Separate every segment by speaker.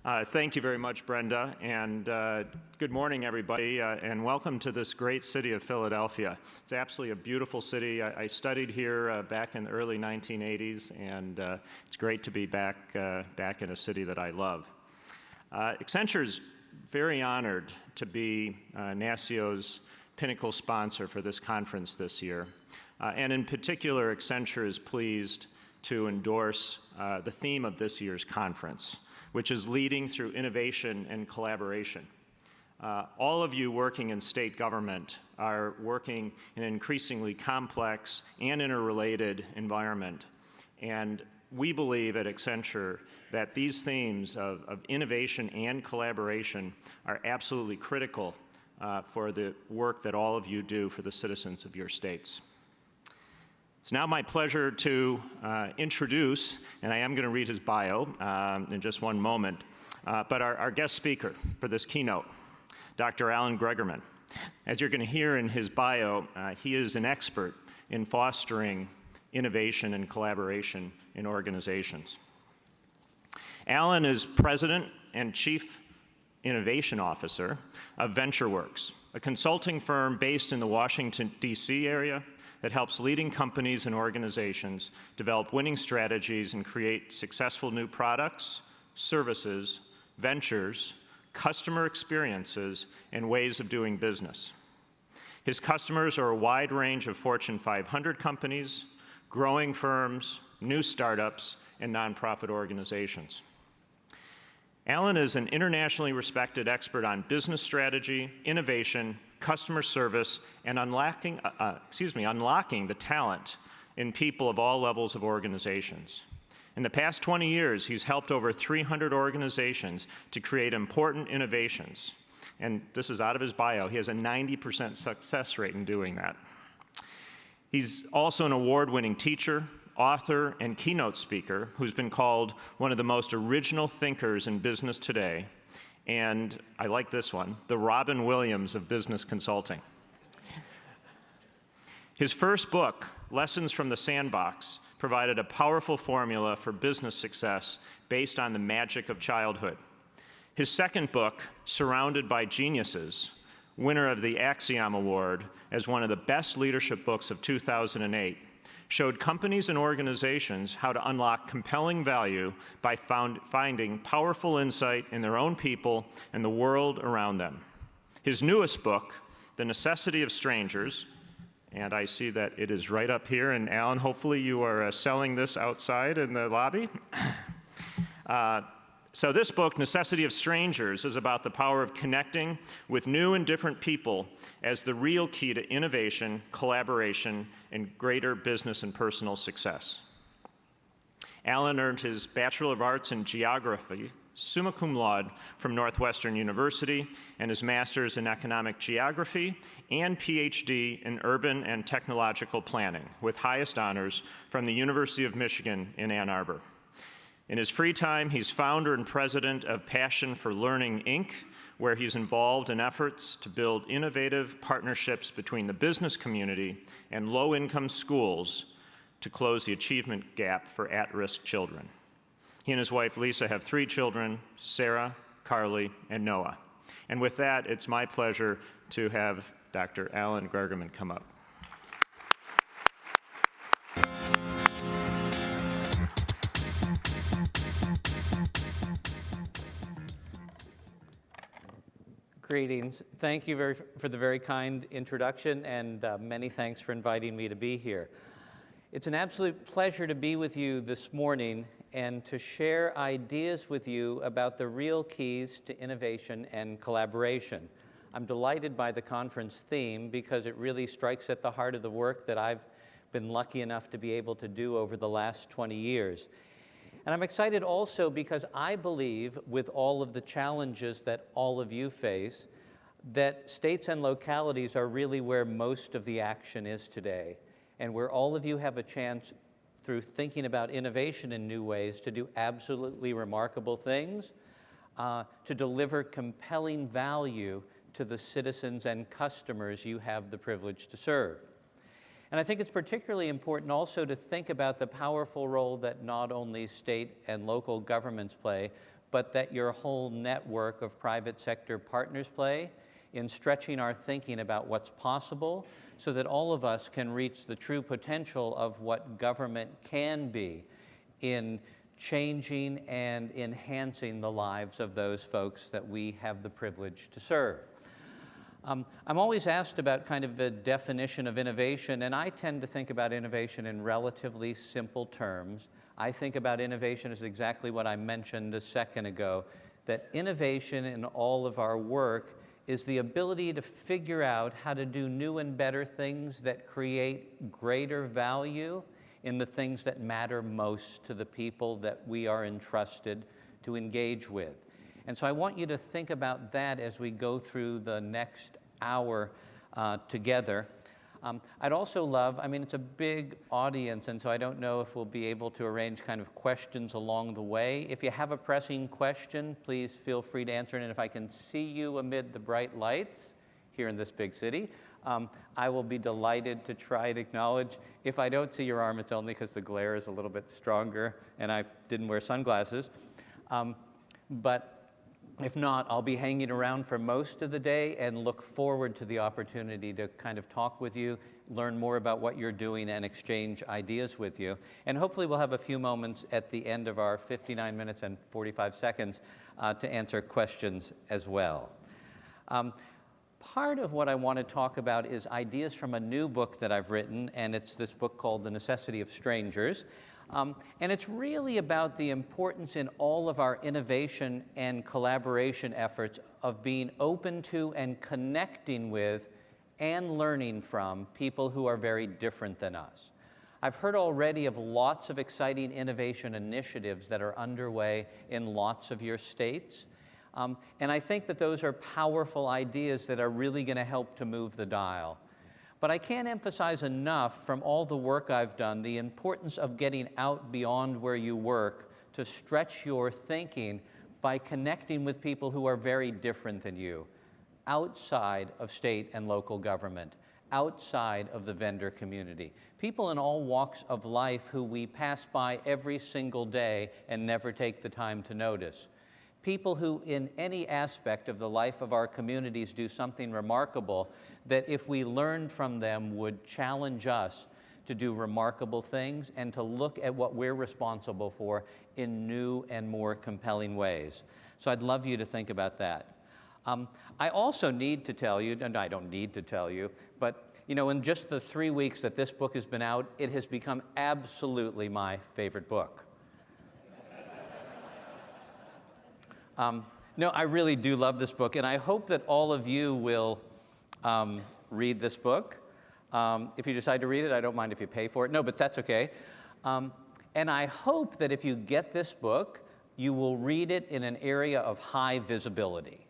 Speaker 1: Thank you very much, Brenda, and good morning, everybody, and welcome to this great city of Philadelphia. It's absolutely a beautiful city. I studied here back in the early 1980s, and it's great to be back in a city that I love. Accenture's very honored to be NASCIO's pinnacle sponsor for this conference this year, and in particular, Accenture is pleased to endorse the theme of this year's conference, which is leading through innovation and collaboration. All of you working in state government are working in an increasingly complex and interrelated environment. And we believe at Accenture that these themes of innovation and collaboration are absolutely critical for the work that all of you do for the citizens of your states. It's now my pleasure to introduce, and I am going to read his bio in just one moment, but our guest speaker for this keynote, Dr. Alan Gregerman. As you're going to hear in his bio, he is an expert in fostering innovation and collaboration in organizations. Alan is President and Chief Innovation Officer of VentureWorks, a consulting firm based in the Washington, D.C. area that helps leading companies and organizations develop winning strategies and create successful new products, services, ventures, customer experiences, and ways of doing business. His customers are a wide range of Fortune 500 companies, growing firms, new startups, and nonprofit organizations. Alan is an internationally respected expert on business strategy, innovation, customer service, and unlocking the talent in people of all levels of organizations. In the past 20 years, he's helped over 300 organizations to create important innovations. And this is out of his bio. He has a 90% success rate in doing that. He's also an award-winning teacher, author, and keynote speaker who's been called one of the most original thinkers in business today. And I like this one, the Robin Williams of business consulting. His first book, Lessons from the Sandbox, provided a powerful formula for business success based on the magic of childhood. His second book, Surrounded by Geniuses, winner of the Axiom Award as one of the best leadership books of 2008, showed companies and organizations how to unlock compelling value by finding powerful insight in their own people and the world around them. His newest book, The Necessity of Strangers, and I see that it is right up here, and Alan, hopefully you are selling this outside in the lobby. So this book, Necessity of Strangers, is about the power of connecting with new and different people as the real key to innovation, collaboration, and greater business and personal success. Alan earned his Bachelor of Arts in Geography, summa cum laude, from Northwestern University, and his Master's in Economic Geography and PhD in Urban and Technological Planning, with highest honors from the University of Michigan in Ann Arbor. In his free time, he's founder and president of Passion for Learning, Inc., where he's involved in efforts to build innovative partnerships between the business community and low-income schools to close the achievement gap for at-risk children. He and his wife, Lisa, have 3 children, Sarah, Carly, and Noah. And with that, it's my pleasure to have Dr. Alan Gregerman come up.
Speaker 2: Greetings. Thank you for the very kind introduction, and many thanks for inviting me to be here. It's an absolute pleasure to be with you this morning and to share ideas with you about the real keys to innovation and collaboration. I'm delighted by the conference theme because it really strikes at the heart of the work that I've been lucky enough to be able to do over the last 20 years. And I'm excited also because I believe, with all of the challenges that all of you face, that states and localities are really where most of the action is today, and where all of you have a chance, through thinking about innovation in new ways, to do absolutely remarkable things, to deliver compelling value to the citizens and customers you have the privilege to serve. And I think it's particularly important also to think about the powerful role that not only state and local governments play, but that your whole network of private sector partners play in stretching our thinking about what's possible so that all of us can reach the true potential of what government can be in changing and enhancing the lives of those folks that we have the privilege to serve. I'm always asked about kind of the definition of innovation, and I tend to think about innovation in relatively simple terms. I think about innovation as exactly what I mentioned a second ago, that innovation in all of our work is the ability to figure out how to do new and better things that create greater value in the things that matter most to the people that we are entrusted to engage with. And so I want you to think about that as we go through the next hour together. I'd also love, it's a big audience, and so I don't know if we'll be able to arrange kind of questions along the way. If you have a pressing question, please feel free to answer it. And if I can see you amid the bright lights here in this big city, I will be delighted to try to acknowledge. If I don't see your arm, it's only because the glare is a little bit stronger and I didn't wear sunglasses. But if not, I'll be hanging around for most of the day and look forward to the opportunity to kind of talk with you, learn more about what you're doing, and exchange ideas with you. And hopefully we'll have a few moments at the end of our 59 minutes and 45 seconds to answer questions as well. Part of what I want to talk about is ideas from a new book that I've written, and it's this book called The Necessity of Strangers. And it's really about the importance in all of our innovation and collaboration efforts of being open to and connecting with and learning from people who are very different than us. I've heard already of lots of exciting innovation initiatives that are underway in lots of your states. And I think that those are powerful ideas that are really going to help to move the dial. But I can't emphasize enough from all the work I've done the importance of getting out beyond where you work to stretch your thinking by connecting with people who are very different than you, outside of state and local government, outside of the vendor community. People in all walks of life who we pass by every single day and never take the time to notice. People who in any aspect of the life of our communities do something remarkable that if we learned from them would challenge us to do remarkable things and to look at what we're responsible for in new and more compelling ways. So I'd love you to think about that. I also need to tell you, and I don't need to tell you, but in just the 3 weeks that this book has been out, it has become absolutely my favorite book. No, I really do love this book, and I hope that all of you will read this book. If you decide to read it, I don't mind if you pay for it. No, but that's okay. And I hope that if you get this book, you will read it in an area of high visibility.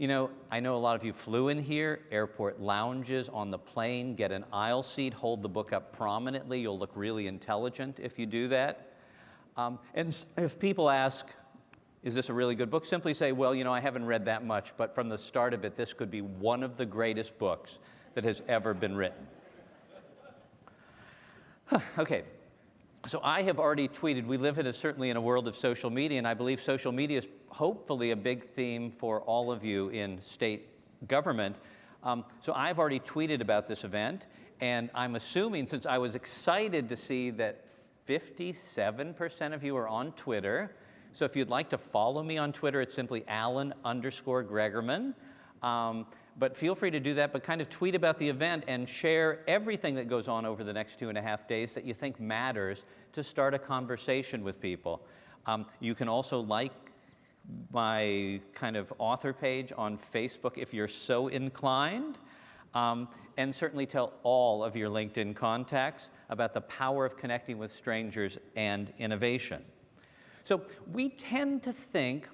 Speaker 2: I know a lot of you flew in here, airport lounges, on the plane, get an aisle seat, hold the book up prominently. You'll look really intelligent if you do that. And if people ask, is this a really good book? Simply say, well, I haven't read that much, but from the start of it, this could be one of the greatest books that has ever been written. Okay, so I have already tweeted. We live certainly in a world of social media, and I believe social media is hopefully a big theme for all of you in state government. So I've already tweeted about this event, and I'm assuming, since I was excited to see that 57% of you are on Twitter. So if you'd like to follow me on Twitter, it's simply Alan_Gregerman. But feel free to do that, but kind of tweet about the event and share everything that goes on over the next 2.5 days that you think matters to start a conversation with people. You can also like my kind of author page on Facebook if you're so inclined. And certainly tell all of your LinkedIn contacts about the power of connecting with strangers and innovation. So we tend to think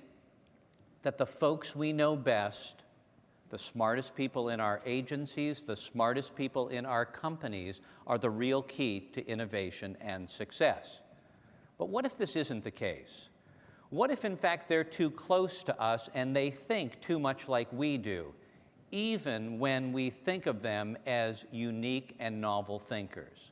Speaker 2: that the folks we know best, the smartest people in our agencies, the smartest people in our companies, are the real key to innovation and success. But what if this isn't the case? What if, in fact, they're too close to us and they think too much like we do, even when we think of them as unique and novel thinkers?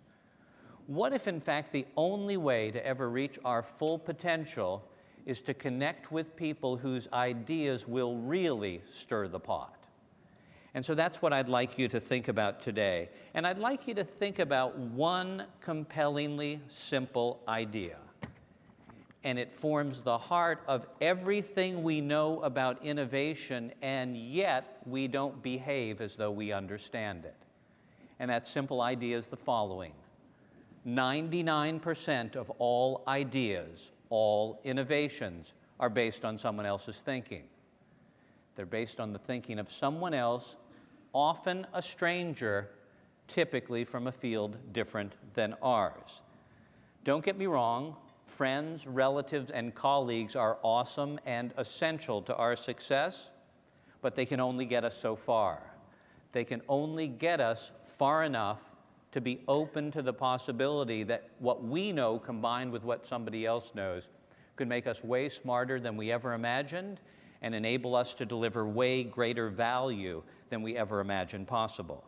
Speaker 2: What if, in fact, the only way to ever reach our full potential is to connect with people whose ideas will really stir the pot? And so that's what I'd like you to think about today. And I'd like you to think about one compellingly simple idea. And it forms the heart of everything we know about innovation, and yet we don't behave as though we understand it. And that simple idea is the following: 99% of all ideas, all innovations, are based on someone else's thinking. They're based on the thinking of someone else, often a stranger, typically from a field different than ours. Don't get me wrong, friends, relatives, and colleagues are awesome and essential to our success, but they can only get us so far. They can only get us far enough to be open to the possibility that what we know combined with what somebody else knows could make us way smarter than we ever imagined and enable us to deliver way greater value than we ever imagined possible.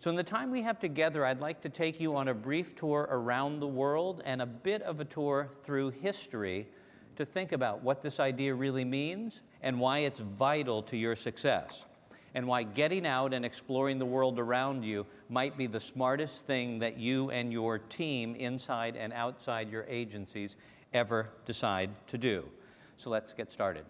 Speaker 2: So in the time we have together, I'd like to take you on a brief tour around the world and a bit of a tour through history to think about what this idea really means and why it's vital to your success, and why getting out and exploring the world around you might be the smartest thing that you and your team inside and outside your agencies ever decide to do. So let's get started.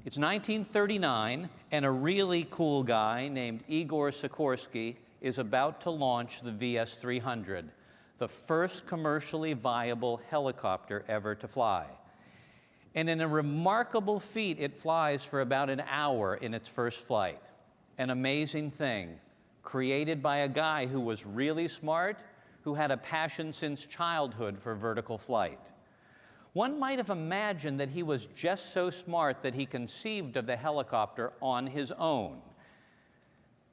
Speaker 2: It's 1939, and a really cool guy named Igor Sikorsky is about to launch the VS-300, the first commercially viable helicopter ever to fly. And in a remarkable feat, it flies for about an hour in its first flight. An amazing thing, created by a guy who was really smart, who had a passion since childhood for vertical flight. One might have imagined that he was just so smart that he conceived of the helicopter on his own.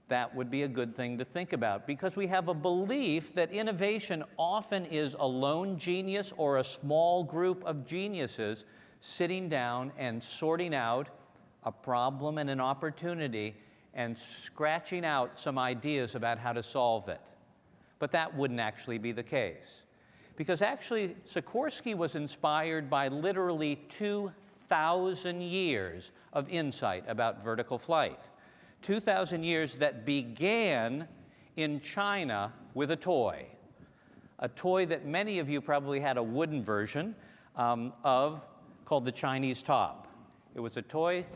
Speaker 2: That would be a good thing to think about, because we have a belief that innovation often is a lone genius or a small group of geniuses sitting down and sorting out a problem and an opportunity and scratching out some ideas about how to solve it. But that wouldn't actually be the case. Because actually, Sikorsky was inspired by literally 2,000 years of insight about vertical flight. 2,000 years that began in China with a toy that many of you probably had a wooden version of, called the Chinese top. It was a toy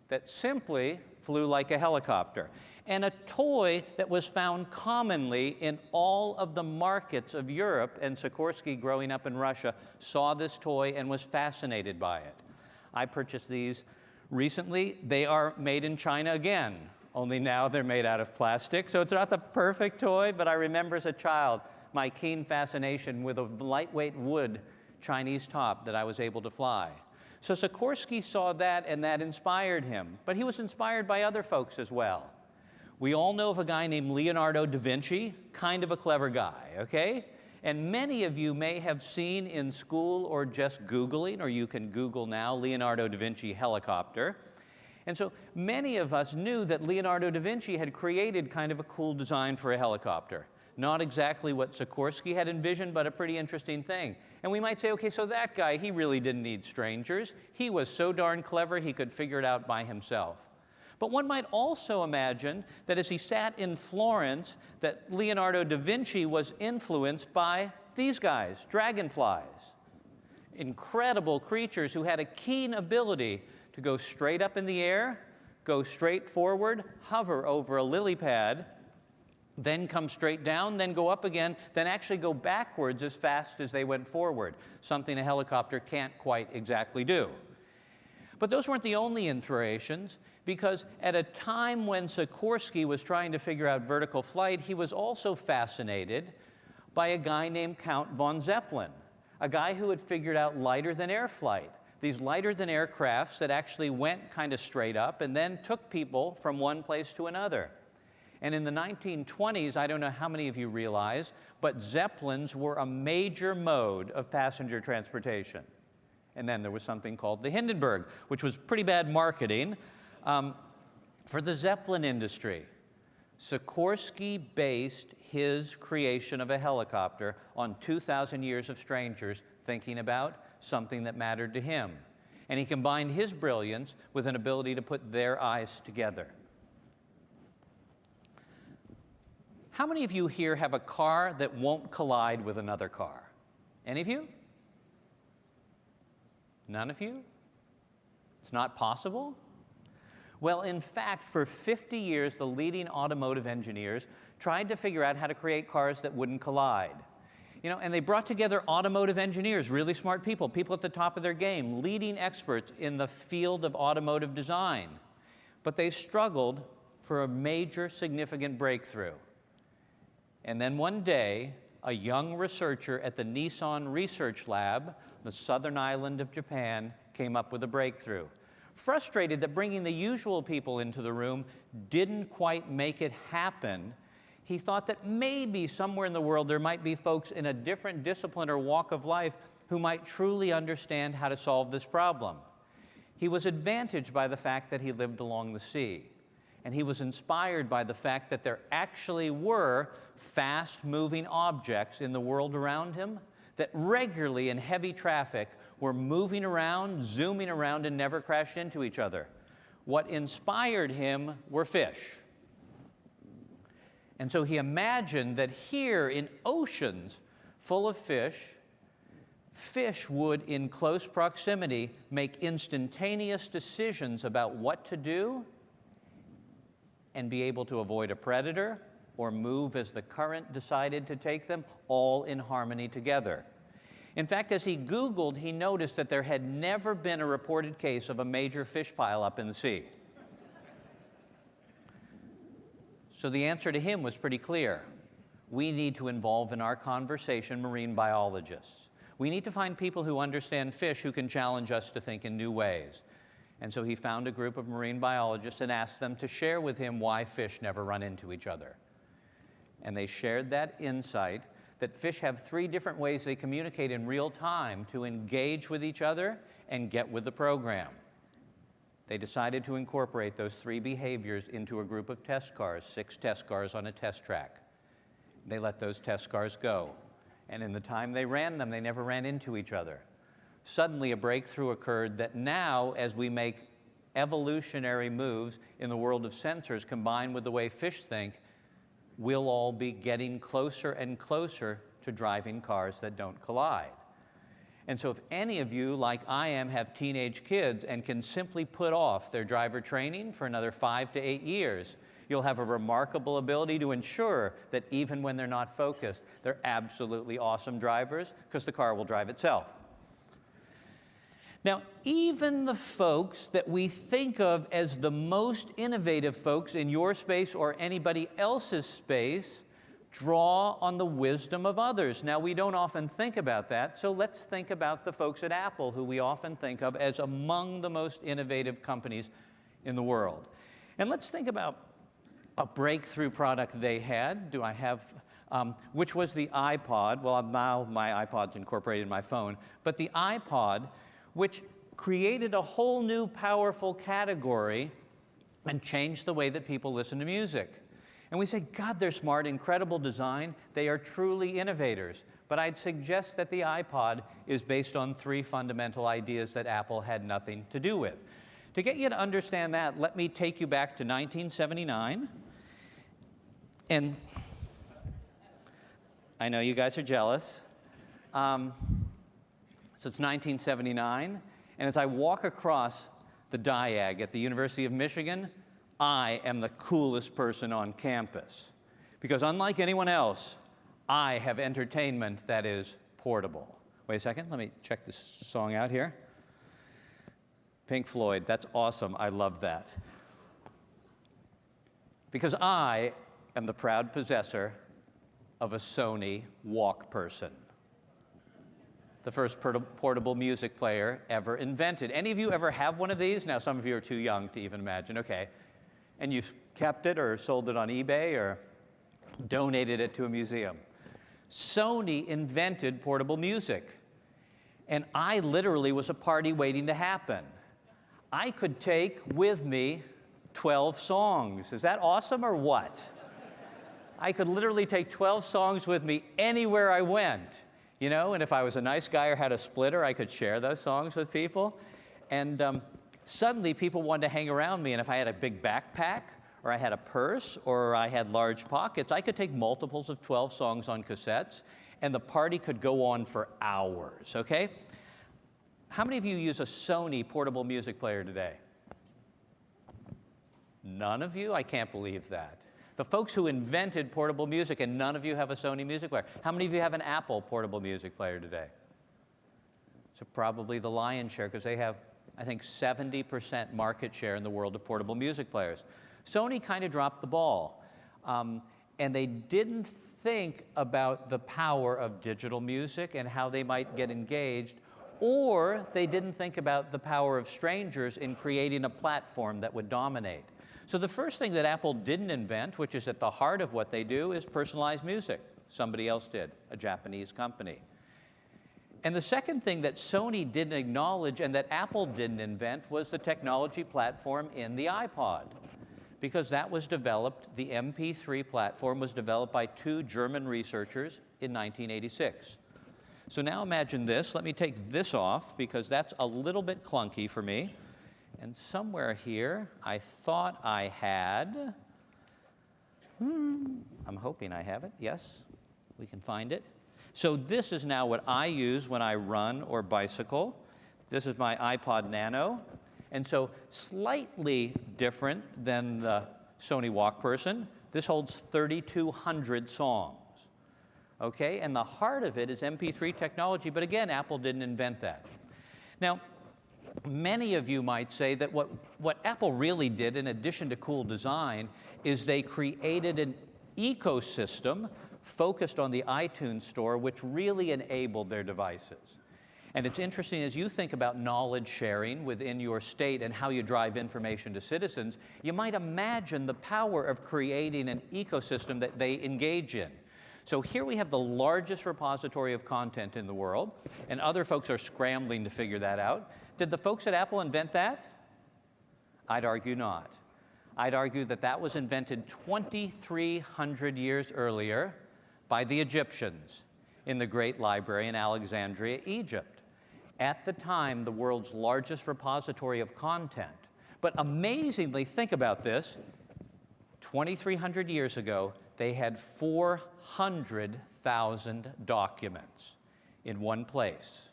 Speaker 2: that simply flew like a helicopter, and a toy that was found commonly in all of the markets of Europe, and Sikorsky, growing up in Russia, saw this toy and was fascinated by it. I purchased these recently. They are made in China again, only now they're made out of plastic, so it's not the perfect toy, but I remember as a child my keen fascination with a lightweight wood Chinese top that I was able to fly. So Sikorsky saw that, and that inspired him. But he was inspired by other folks as well. We all know of a guy named Leonardo da Vinci, kind of a clever guy, okay? And many of you may have seen in school or just Googling, or you can Google now, Leonardo da Vinci helicopter. And so many of us knew that Leonardo da Vinci had created kind of a cool design for a helicopter. Not exactly what Sikorsky had envisioned, but a pretty interesting thing. And we might say, okay, so that guy, he really didn't need strangers. He was so darn clever, he could figure it out by himself. But one might also imagine that as he sat in Florence, that Leonardo da Vinci was influenced by these guys, dragonflies. Incredible creatures who had a keen ability to go straight up in the air, go straight forward, hover over a lily pad, then come straight down, then go up again, then actually go backwards as fast as they went forward, something a helicopter can't quite exactly do. But those weren't the only inspirations, because at a time when Sikorsky was trying to figure out vertical flight, he was also fascinated by a guy named Count von Zeppelin, a guy who had figured out lighter-than-air flight, these lighter-than-air crafts that actually went kind of straight up and then took people from one place to another. And in the 1920s, I don't know how many of you realize, but Zeppelins were a major mode of passenger transportation. And then there was something called the Hindenburg, which was pretty bad marketing for the Zeppelin industry. Sikorsky based his creation of a helicopter on 2,000 years of strangers thinking about something that mattered to him. And he combined his brilliance with an ability to put their eyes together. How many of you here have a car that won't collide with another car? Any of you? None of you? It's not possible? Well, in fact, for 50 years, the leading automotive engineers tried to figure out how to create cars that wouldn't collide. And they brought together automotive engineers, really smart people, people at the top of their game, leading experts in the field of automotive design. But they struggled for a major, significant breakthrough. And then one day, a young researcher at the Nissan Research Lab, the southern island of Japan, came up with a breakthrough. Frustrated that bringing the usual people into the room didn't quite make it happen, he thought that maybe somewhere in the world there might be folks in a different discipline or walk of life who might truly understand how to solve this problem. He was advantaged by the fact that he lived along the sea, and he was inspired by the fact that there actually were fast-moving objects in the world around him that regularly in heavy traffic were moving around, zooming around, and never crashed into each other. What inspired him were fish. And so he imagined that here in oceans full of fish, fish would, in close proximity, make instantaneous decisions about what to do and be able to avoid a predator or move as the current decided to take them, all in harmony together. In fact, as he Googled, he noticed that there had never been a reported case of a major fish pileup in the sea. So the answer to him was pretty clear. We need to involve in our conversation marine biologists. We need to find people who understand fish who can challenge us to think in new ways. And so he found a group of marine biologists and asked them to share with him why fish never run into each other. And they shared that insight that fish have 3 different ways they communicate in real time to engage with each other and get with the program. They decided to incorporate those 3 behaviors into a group of test cars, 6 test cars on a test track. They let those test cars go. And in the time they ran them, they never ran into each other. Suddenly, a breakthrough occurred that now, as we make evolutionary moves in the world of sensors combined with the way fish think, we'll all be getting closer and closer to driving cars that don't collide. And so if any of you, like I am, have teenage kids and can simply put off their driver training for another 5 to 8 years, you'll have a remarkable ability to ensure that even when they're not focused, they're absolutely awesome drivers because the car will drive itself. Now, even the folks that we think of as the most innovative folks in your space or anybody else's space draw on the wisdom of others. Now, we don't often think about that, so let's think about the folks at Apple, who we often think of as among the most innovative companies in the world. And let's think about a breakthrough product they had. Do I have, which was the iPod. Well, now my iPod's incorporated in my phone, but the iPod, which created a whole new powerful category and changed the way that people listen to music. And we say, God, they're smart, incredible design. They are truly innovators. But I'd suggest that the iPod is based on 3 fundamental ideas that Apple had nothing to do with. To get you to understand that, let me take you back to 1979. And I know you guys are jealous. So it's 1979, and as I walk across the diag at the University of Michigan, I am the coolest person on campus. Because unlike anyone else, I have entertainment that is portable. Wait a second, let me check this song out here. Pink Floyd, that's awesome, I love that. Because I am the proud possessor of a Sony Walkperson, the first portable music player ever invented. Any of you ever have one of these? Now, some of you are too young to even imagine, okay. And you've kept it or sold it on eBay or donated it to a museum. Sony invented portable music. And I literally was a party waiting to happen. I could take with me 12 songs. Is that awesome or what? I could literally take 12 songs with me anywhere I went, you know, and if I was a nice guy or had a splitter, I could share those songs with people. And suddenly people wanted to hang around me, and if I had a big backpack, or I had a purse, or I had large pockets, I could take multiples of 12 songs on cassettes, and the party could go on for hours, okay? How many of you use a Sony portable music player today? None of you? I can't believe that. The folks who invented portable music, and none of you have a Sony music player. How many of you have an Apple portable music player today? So probably the lion's share, because they have, I think, 70% market share in the world of portable music players. Sony kind of dropped the ball, and they didn't think about the power of digital music and how they might get engaged, or they didn't think about the power of strangers in creating a platform that would dominate. So the first thing that Apple didn't invent, which is at the heart of what they do, is personalized music. Somebody else did, a Japanese company. And the second thing that Sony didn't acknowledge and that Apple didn't invent was the technology platform in the iPod. Because that was developed, the MP3 platform was developed by 2 German researchers in 1986. So now imagine this. Let me take this off, because that's a little bit clunky for me. And somewhere here, I thought I had, I'm hoping I have it. Yes, we can find it. So this is now what I use when I run or bicycle. This is my iPod Nano. And so slightly different than the Sony Walkperson. This holds 3,200 songs. Okay, and the heart of it is MP3 technology, but again, Apple didn't invent that. Now, many of you might say that what Apple really did, in addition to cool design, is they created an ecosystem focused on the iTunes Store, which really enabled their devices. And it's interesting, as you think about knowledge sharing within your state and how you drive information to citizens, you might imagine the power of creating an ecosystem that they engage in. So here we have the largest repository of content in the world, and other folks are scrambling to figure that out. Did the folks at Apple invent that? I'd argue not. I'd argue that that was invented 2,300 years earlier by the Egyptians in the Great Library in Alexandria, Egypt. At the time, the world's largest repository of content. But amazingly, think about this, 2,300 years ago, they had 400,000 documents in one place.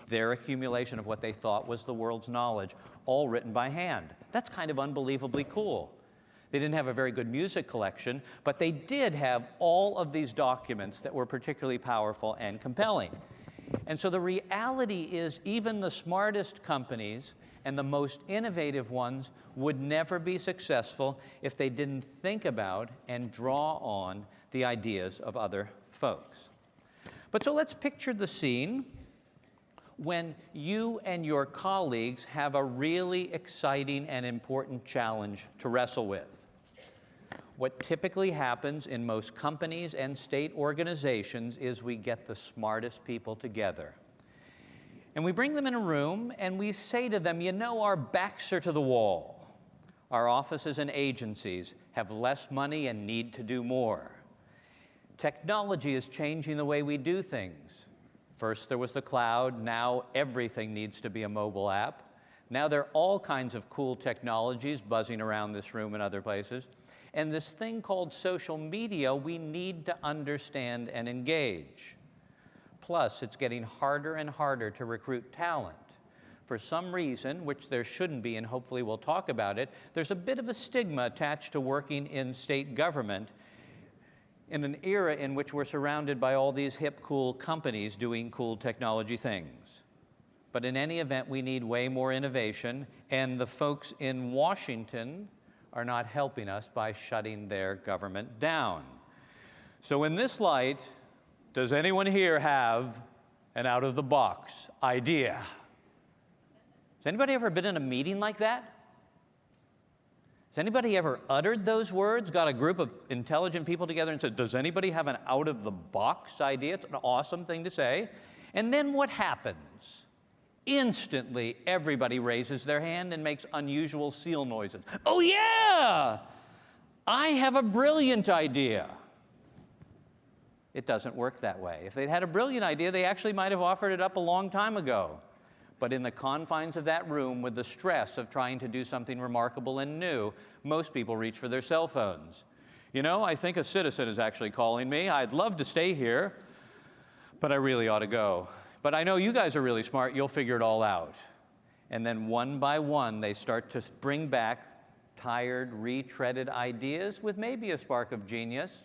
Speaker 2: Their accumulation of what they thought was the world's knowledge, all written by hand. That's kind of unbelievably cool. They didn't have a very good music collection, but they did have all of these documents that were particularly powerful and compelling. And so the reality is, even the smartest companies and the most innovative ones would never be successful if they didn't think about and draw on the ideas of other folks. But so let's picture the scene when you and your colleagues have a really exciting and important challenge to wrestle with. What typically happens in most companies and state organizations is we get the smartest people together. And we bring them in a room and we say to them, you know, our backs are to the wall. Our offices and agencies have less money and need to do more. Technology is changing the way we do things. First there was the cloud, now everything needs to be a mobile app. Now there are all kinds of cool technologies buzzing around this room and other places. And this thing called social media, we need to understand and engage. Plus, it's getting harder and harder to recruit talent. For some reason, which there shouldn't be, and hopefully we'll talk about it, there's a bit of a stigma attached to working in state government in an era in which we're surrounded by all these hip, cool companies doing cool technology things. But in any event, we need way more innovation, and the folks in Washington are not helping us by shutting their government down. So in this light, does anyone here have an out-of-the-box idea? Has anybody ever been in a meeting like that? Has anybody ever uttered those words, got a group of intelligent people together and said, does anybody have an out-of-the-box idea? It's an awesome thing to say. And then what happens? Instantly, everybody raises their hand and makes unusual seal noises. Oh yeah! I have a brilliant idea. It doesn't work that way. If they'd had a brilliant idea, they actually might have offered it up a long time ago. But in the confines of that room, with the stress of trying to do something remarkable and new, most people reach for their cell phones. You know, I think a citizen is actually calling me. I'd love to stay here, but I really ought to go. But I know you guys are really smart. You'll figure it all out. And then one by one, they start to bring back tired, retreaded ideas with maybe a spark of genius.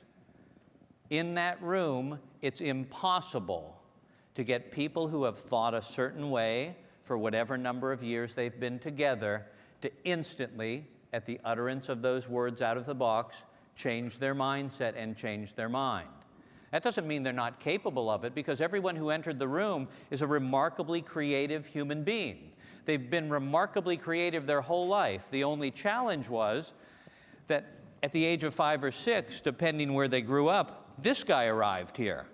Speaker 2: In that room, it's impossible to get people who have thought a certain way for whatever number of years they've been together to instantly, at the utterance of those words out of the box, change their mindset and change their mind. That doesn't mean they're not capable of it, because everyone who entered the room is a remarkably creative human being. They've been remarkably creative their whole life. The only challenge was that at the age of 5 or 6, depending where they grew up, this guy arrived here.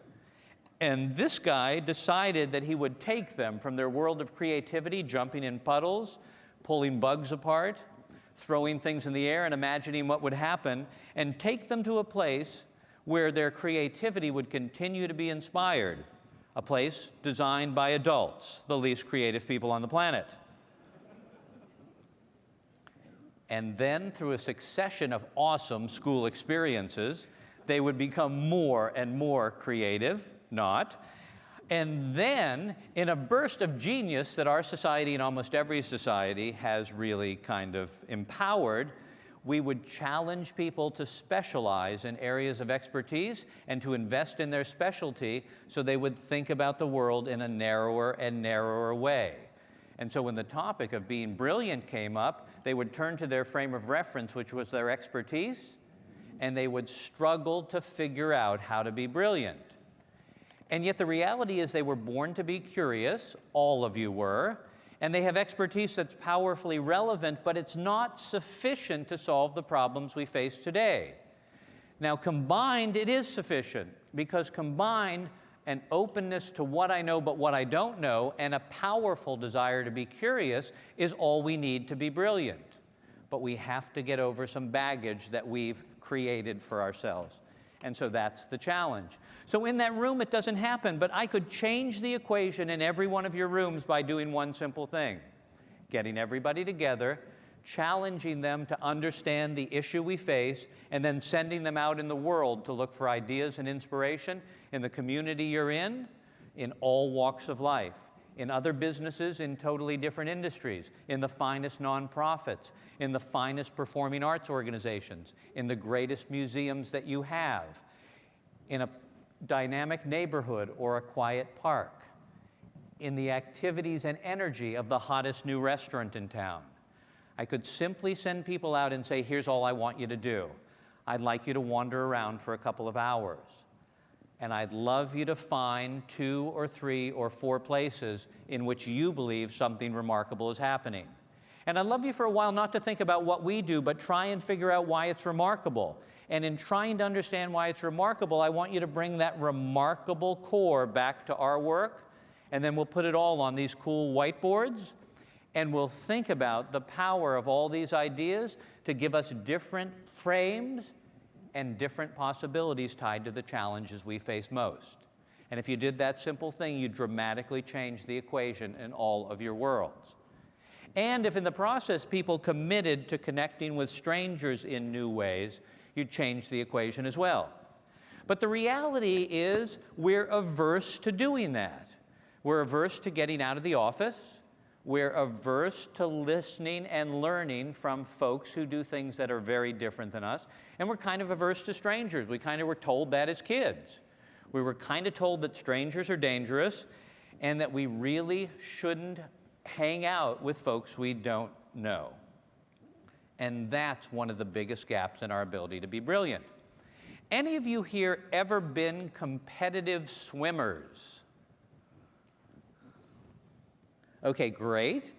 Speaker 2: And this guy decided that he would take them from their world of creativity, jumping in puddles, pulling bugs apart, throwing things in the air and imagining what would happen, and take them to a place where their creativity would continue to be inspired, a place designed by adults, the least creative people on the planet. And then, through a succession of awesome school experiences, they would become more and more creative, and then, in a burst of genius that our society and almost every society has really kind of empowered, we would challenge people to specialize in areas of expertise and to invest in their specialty so they would think about the world in a narrower and narrower way. And so when the topic of being brilliant came up, they would turn to their frame of reference, which was their expertise, and they would struggle to figure out how to be brilliant. And yet the reality is they were born to be curious, all of you were, and they have expertise that's powerfully relevant, but it's not sufficient to solve the problems we face today. Now, combined, it is sufficient, because combined, an openness to what I know but what I don't know and a powerful desire to be curious is all we need to be brilliant. But we have to get over some baggage that we've created for ourselves. And so that's the challenge. So in that room, it doesn't happen, but I could change the equation in every one of your rooms by doing one simple thing: getting everybody together, challenging them to understand the issue we face, and then sending them out in the world to look for ideas and inspiration in the community you're in all walks of life, in other businesses in totally different industries, in the finest nonprofits, in the finest performing arts organizations, in the greatest museums that you have, in a dynamic neighborhood or a quiet park, in the activities and energy of the hottest new restaurant in town. I could simply send people out and say, here's all I want you to do. I'd like you to wander around for a couple of hours. And I'd love you to find 2 or 3 or 4 places in which you believe something remarkable is happening. And I'd love you for a while not to think about what we do, but try and figure out why it's remarkable. And in trying to understand why it's remarkable, I want you to bring that remarkable core back to our work, and then we'll put it all on these cool whiteboards, and we'll think about the power of all these ideas to give us different frames and different possibilities tied to the challenges we face most. And if you did that simple thing, you'd dramatically change the equation in all of your worlds. And if in the process people committed to connecting with strangers in new ways, you'd change the equation as well. But the reality is we're averse to doing that. We're averse to getting out of the office. We're averse to listening and learning from folks who do things that are very different than us. And we're kind of averse to strangers. We kind of were told that as kids. We were kind of told that strangers are dangerous and that we really shouldn't hang out with folks we don't know. And that's one of the biggest gaps in our ability to be brilliant. Any of you here ever been competitive swimmers? Okay, great.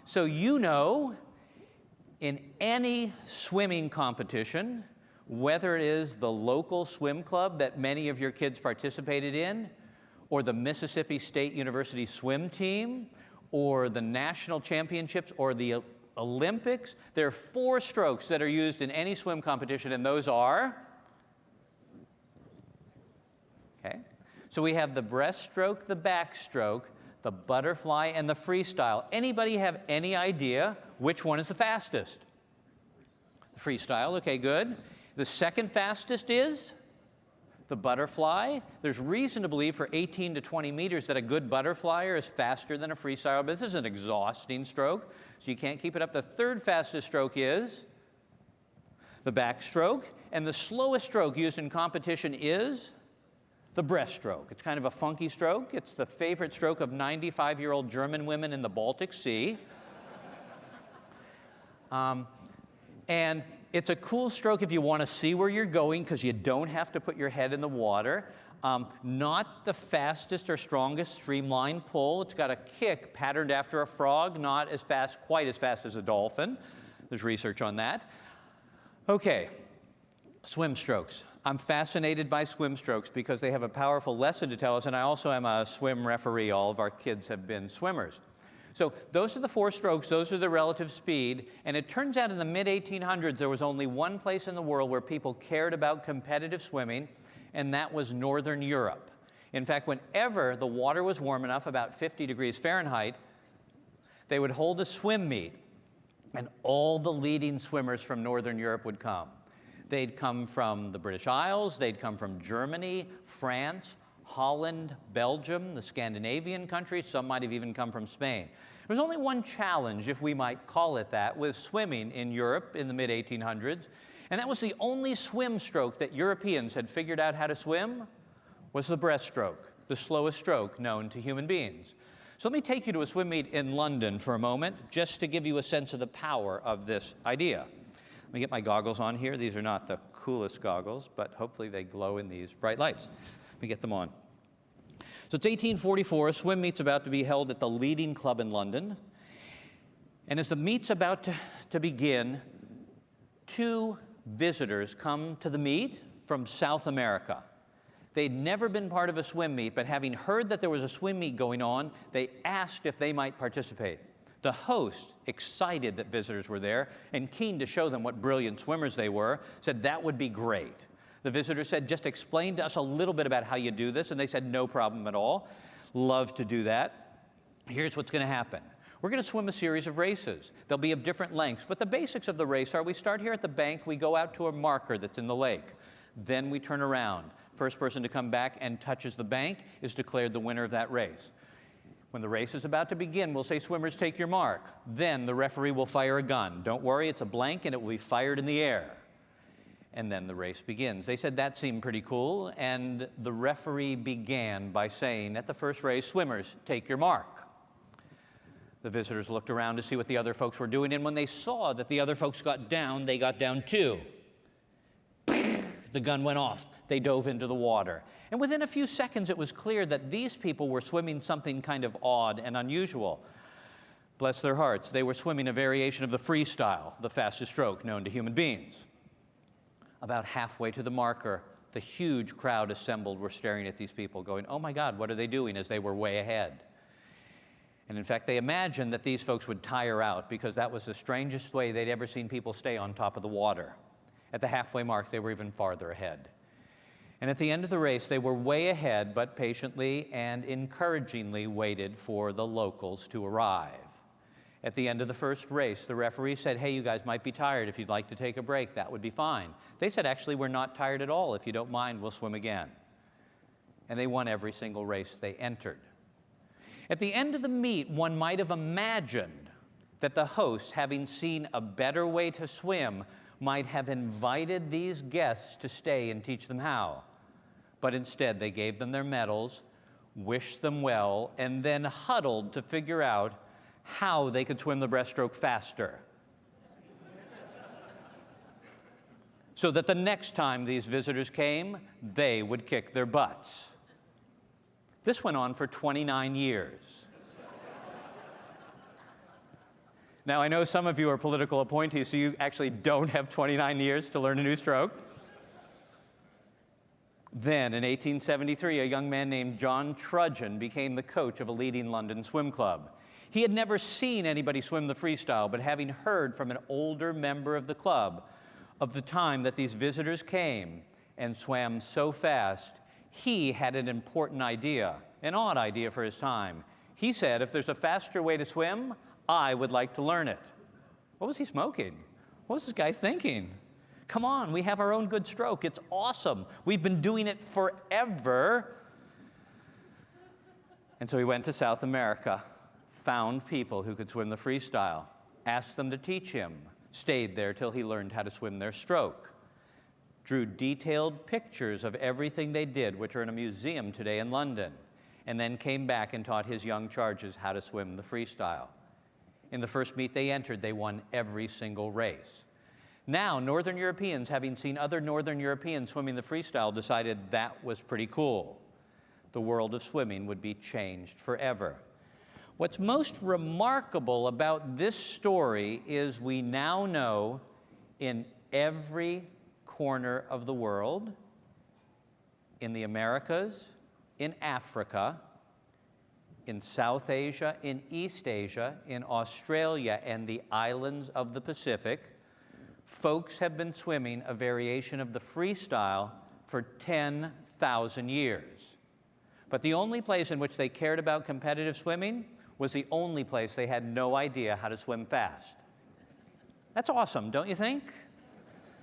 Speaker 2: So you know, in any swimming competition, whether it is the local swim club that many of your kids participated in, or the Mississippi State University swim team, or the national championships, or the Olympics, there are 4 strokes that are used in any swim competition, and those are Okay? So we have the breaststroke, the backstroke, the butterfly, and the freestyle. Anybody have any idea which one is the fastest? The freestyle, okay, good. The second fastest is the butterfly. There's reason to believe for 18 to 20 meters that a good butterflyer is faster than a freestyle, but this is an exhausting stroke, so you can't keep it up. The third fastest stroke is the backstroke, and the slowest stroke used in competition is the breaststroke. It's kind of a funky stroke. It's the favorite stroke of 95-year-old German women in the Baltic Sea. And it's a cool stroke if you want to see where you're going, because you don't have to put your head in the water. Not the fastest or strongest streamline pull. It's got a kick patterned after a frog, not as fast, quite as fast as a dolphin. There's research on that. Okay, swim strokes. I'm fascinated by swim strokes because they have a powerful lesson to tell us, and I also am a swim referee. All of our kids have been swimmers. So those are the 4 strokes, those are the relative speed, and it turns out in the mid-1800s there was only one place in the world where people cared about competitive swimming, and that was Northern Europe. In fact, whenever the water was warm enough, about 50 degrees Fahrenheit, they would hold a swim meet, and all the leading swimmers from Northern Europe would come. They'd come from the British Isles, they'd come from Germany, France, Holland, Belgium, the Scandinavian countries. Some might have even come from Spain. There was only one challenge, if we might call it that, with swimming in Europe in the mid-1800s, and that was the only swim stroke that Europeans had figured out how to swim was the breaststroke, the slowest stroke known to human beings. So let me take you to a swim meet in London for a moment, just to give you a sense of the power of this idea. Let me get my goggles on here. These are not the coolest goggles, but hopefully they glow in these bright lights. Let me get them on. So it's 1844, a swim meet's about to be held at the leading club in London. And as the meet's about to begin, 2 visitors come to the meet from South America. They'd never been part of a swim meet, but having heard that there was a swim meet going on, they asked if they might participate. The host, excited that visitors were there and keen to show them what brilliant swimmers they were, said that would be great. The visitor said, just explain to us a little bit about how you do this, and they said, no problem at all. Love to do that. Here's what's going to happen. We're going to swim a series of races. They'll be of different lengths, but the basics of the race are we start here at the bank, we go out to a marker that's in the lake. Then we turn around. First person to come back and touches the bank is declared the winner of that race. When the race is about to begin, we'll say, swimmers, take your mark. Then the referee will fire a gun. Don't worry, it's a blank, and it will be fired in the air. And then the race begins. They said that seemed pretty cool, and the referee began by saying, at the first race, swimmers, take your mark. The visitors looked around to see what the other folks were doing, and when they saw that the other folks got down, they got down too. The gun went off. They dove into the water. And within a few seconds, it was clear that these people were swimming something kind of odd and unusual. Bless their hearts, they were swimming a variation of the freestyle, the fastest stroke known to human beings. About halfway to the marker, the huge crowd assembled were staring at these people, going, oh my God, what are they doing, as they were way ahead. And in fact, they imagined that these folks would tire out because that was the strangest way they'd ever seen people stay on top of the water. At the halfway mark, they were even farther ahead. And at the end of the race, they were way ahead, but patiently and encouragingly waited for the locals to arrive. At the end of the first race, the referee said, hey, you guys might be tired. If you'd like to take a break, that would be fine. They said, actually, we're not tired at all. If you don't mind, we'll swim again. And they won every single race they entered. At the end of the meet, one might have imagined that the hosts, having seen a better way to swim, might have invited these guests to stay and teach them how. But instead, they gave them their medals, wished them well, and then huddled to figure out how they could swim the breaststroke faster. So that the next time these visitors came, they would kick their butts. This went on for 29 years. Now, I know some of you are political appointees, so you actually don't have 29 years to learn a new stroke. Then, in 1873, a young man named John Trudgeon became the coach of a leading London swim club. He had never seen anybody swim the freestyle, but having heard from an older member of the club of the time that these visitors came and swam so fast, He had an important idea, an odd idea for his time. He said, if there's a faster way to swim, I would like to learn it. What was he smoking? What was this guy thinking? Come on, we have our own good stroke. It's awesome. We've been doing it forever. And so he went to South America, found people who could swim the freestyle, asked them to teach him, stayed there till he learned how to swim their stroke, drew detailed pictures of everything they did, which are in a museum today in London, and then came back and taught his young charges how to swim the freestyle. In the first meet they entered, they won every single race. Now, Northern Europeans, having seen other Northern Europeans swimming the freestyle, decided that was pretty cool. The world of swimming would be changed forever. What's most remarkable about this story is we now know in every corner of the world, in the Americas, in Africa, in South Asia, in East Asia, in Australia, and the islands of the Pacific, folks have been swimming a variation of the freestyle for 10,000 years. But the only place in which they cared about competitive swimming was the only place they had no idea how to swim fast. That's awesome, don't you think?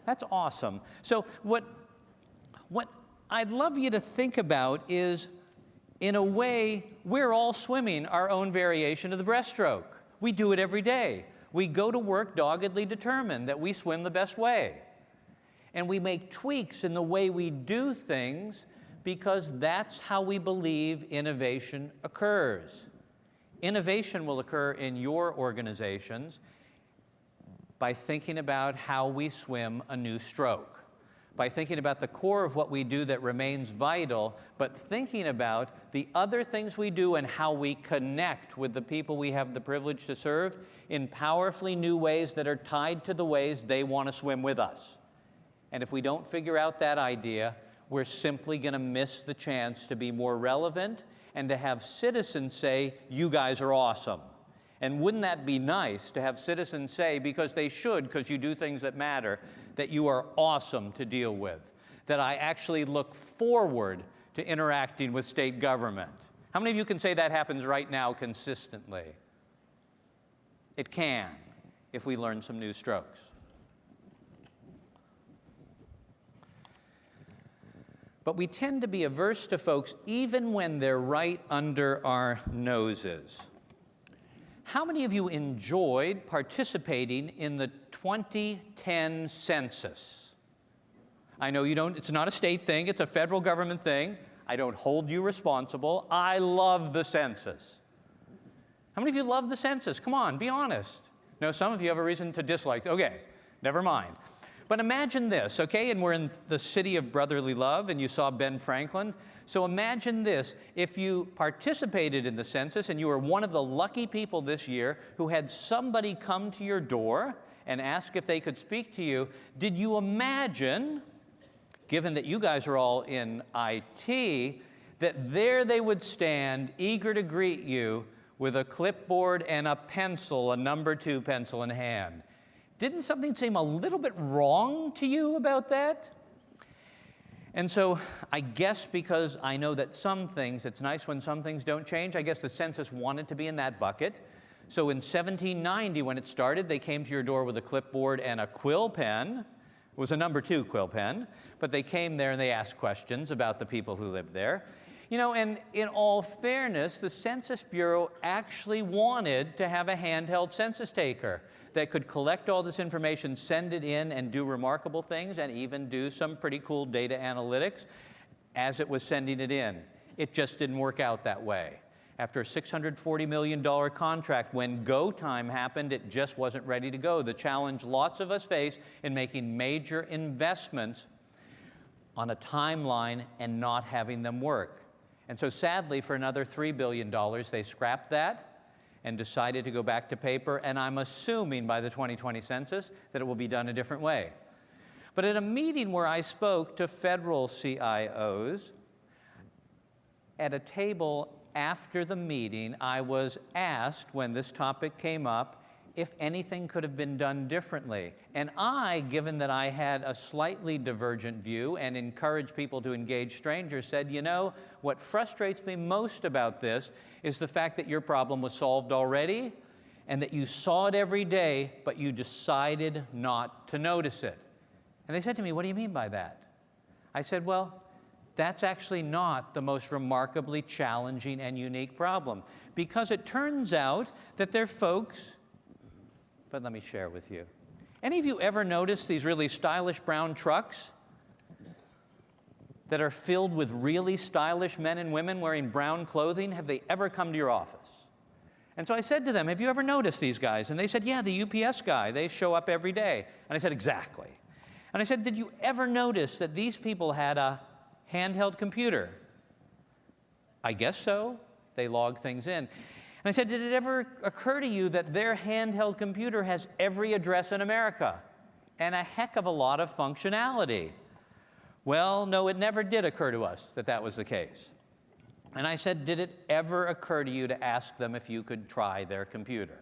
Speaker 2: That's awesome. So what I'd love you to think about is, in a way, we're all swimming our own variation of the breaststroke. We do it every day. We go to work doggedly determined that we swim the best way. And we make tweaks in the way we do things because that's how we believe innovation occurs. Innovation will occur in your organizations by thinking about how we swim a new stroke, by thinking about the core of what we do that remains vital, but thinking about the other things we do and how we connect with the people we have the privilege to serve in powerfully new ways that are tied to the ways they want to swim with us. And if we don't figure out that idea, we're simply going to miss the chance to be more relevant and to have citizens say, you guys are awesome. And wouldn't that be nice to have citizens say, because they should, because you do things that matter, that you are awesome to deal with, that I actually look forward to interacting with state government. How many of you can say that happens right now consistently? It can, if we learn some new strokes. But we tend to be averse to folks even when they're right under our noses. How many of you enjoyed participating in the 2010 census? I know you don't, it's not a state thing, it's a federal government thing. I don't hold you responsible. I love the census. How many of you love the census? Come on, be honest. No, some of you have a reason to dislike. Okay, never mind. But imagine this, okay? And we're in the city of brotherly love, and you saw Ben Franklin. So imagine this. If you participated in the census and you were one of the lucky people this year who had somebody come to your door and ask if they could speak to you, did you imagine, given that you guys are all in IT, that there they would stand eager to greet you with a clipboard and a pencil, a number 2 pencil in hand? Didn't something seem a little bit wrong to you about that? And so I guess because I know that some things, it's nice when some things don't change, I guess the census wanted to be in that bucket. So in 1790, when it started, they came to your door with a clipboard and a quill pen. It was a number 2 quill pen, but they came there and they asked questions about the people who lived there. You know, and in all fairness, the Census Bureau actually wanted to have a handheld census taker that could collect all this information, send it in, and do remarkable things, and even do some pretty cool data analytics as it was sending it in. It just didn't work out that way. After a $640 million contract, when go time happened, it just wasn't ready to go. The challenge lots of us face in making major investments on a timeline and not having them work. And so sadly, for another $3 billion, they scrapped that and decided to go back to paper, and I'm assuming by the 2020 census that it will be done a different way. But at a meeting where I spoke to federal CIOs, at a table after the meeting, I was asked when this topic came up if anything could have been done differently. And I, given that I had a slightly divergent view and encouraged people to engage strangers, said, you know, what frustrates me most about this is the fact that your problem was solved already and that you saw it every day, but you decided not to notice it. And they said to me, what do you mean by that? I said, well, that's actually not the most remarkably challenging and unique problem, because it turns out that there are folks, but let me share with you. Any of you ever notice these really stylish brown trucks that are filled with really stylish men and women wearing brown clothing? Have they ever come to your office? And so I said to them, have you ever noticed these guys? And they said, yeah, the UPS guy, they show up every day. And I said, exactly. And I said, did you ever notice that these people had a handheld computer? I guess so. They log things in. And I said, did it ever occur to you that their handheld computer has every address in America and a heck of a lot of functionality? Well, no, it never did occur to us that that was the case. And I said, did it ever occur to you to ask them if you could try their computer?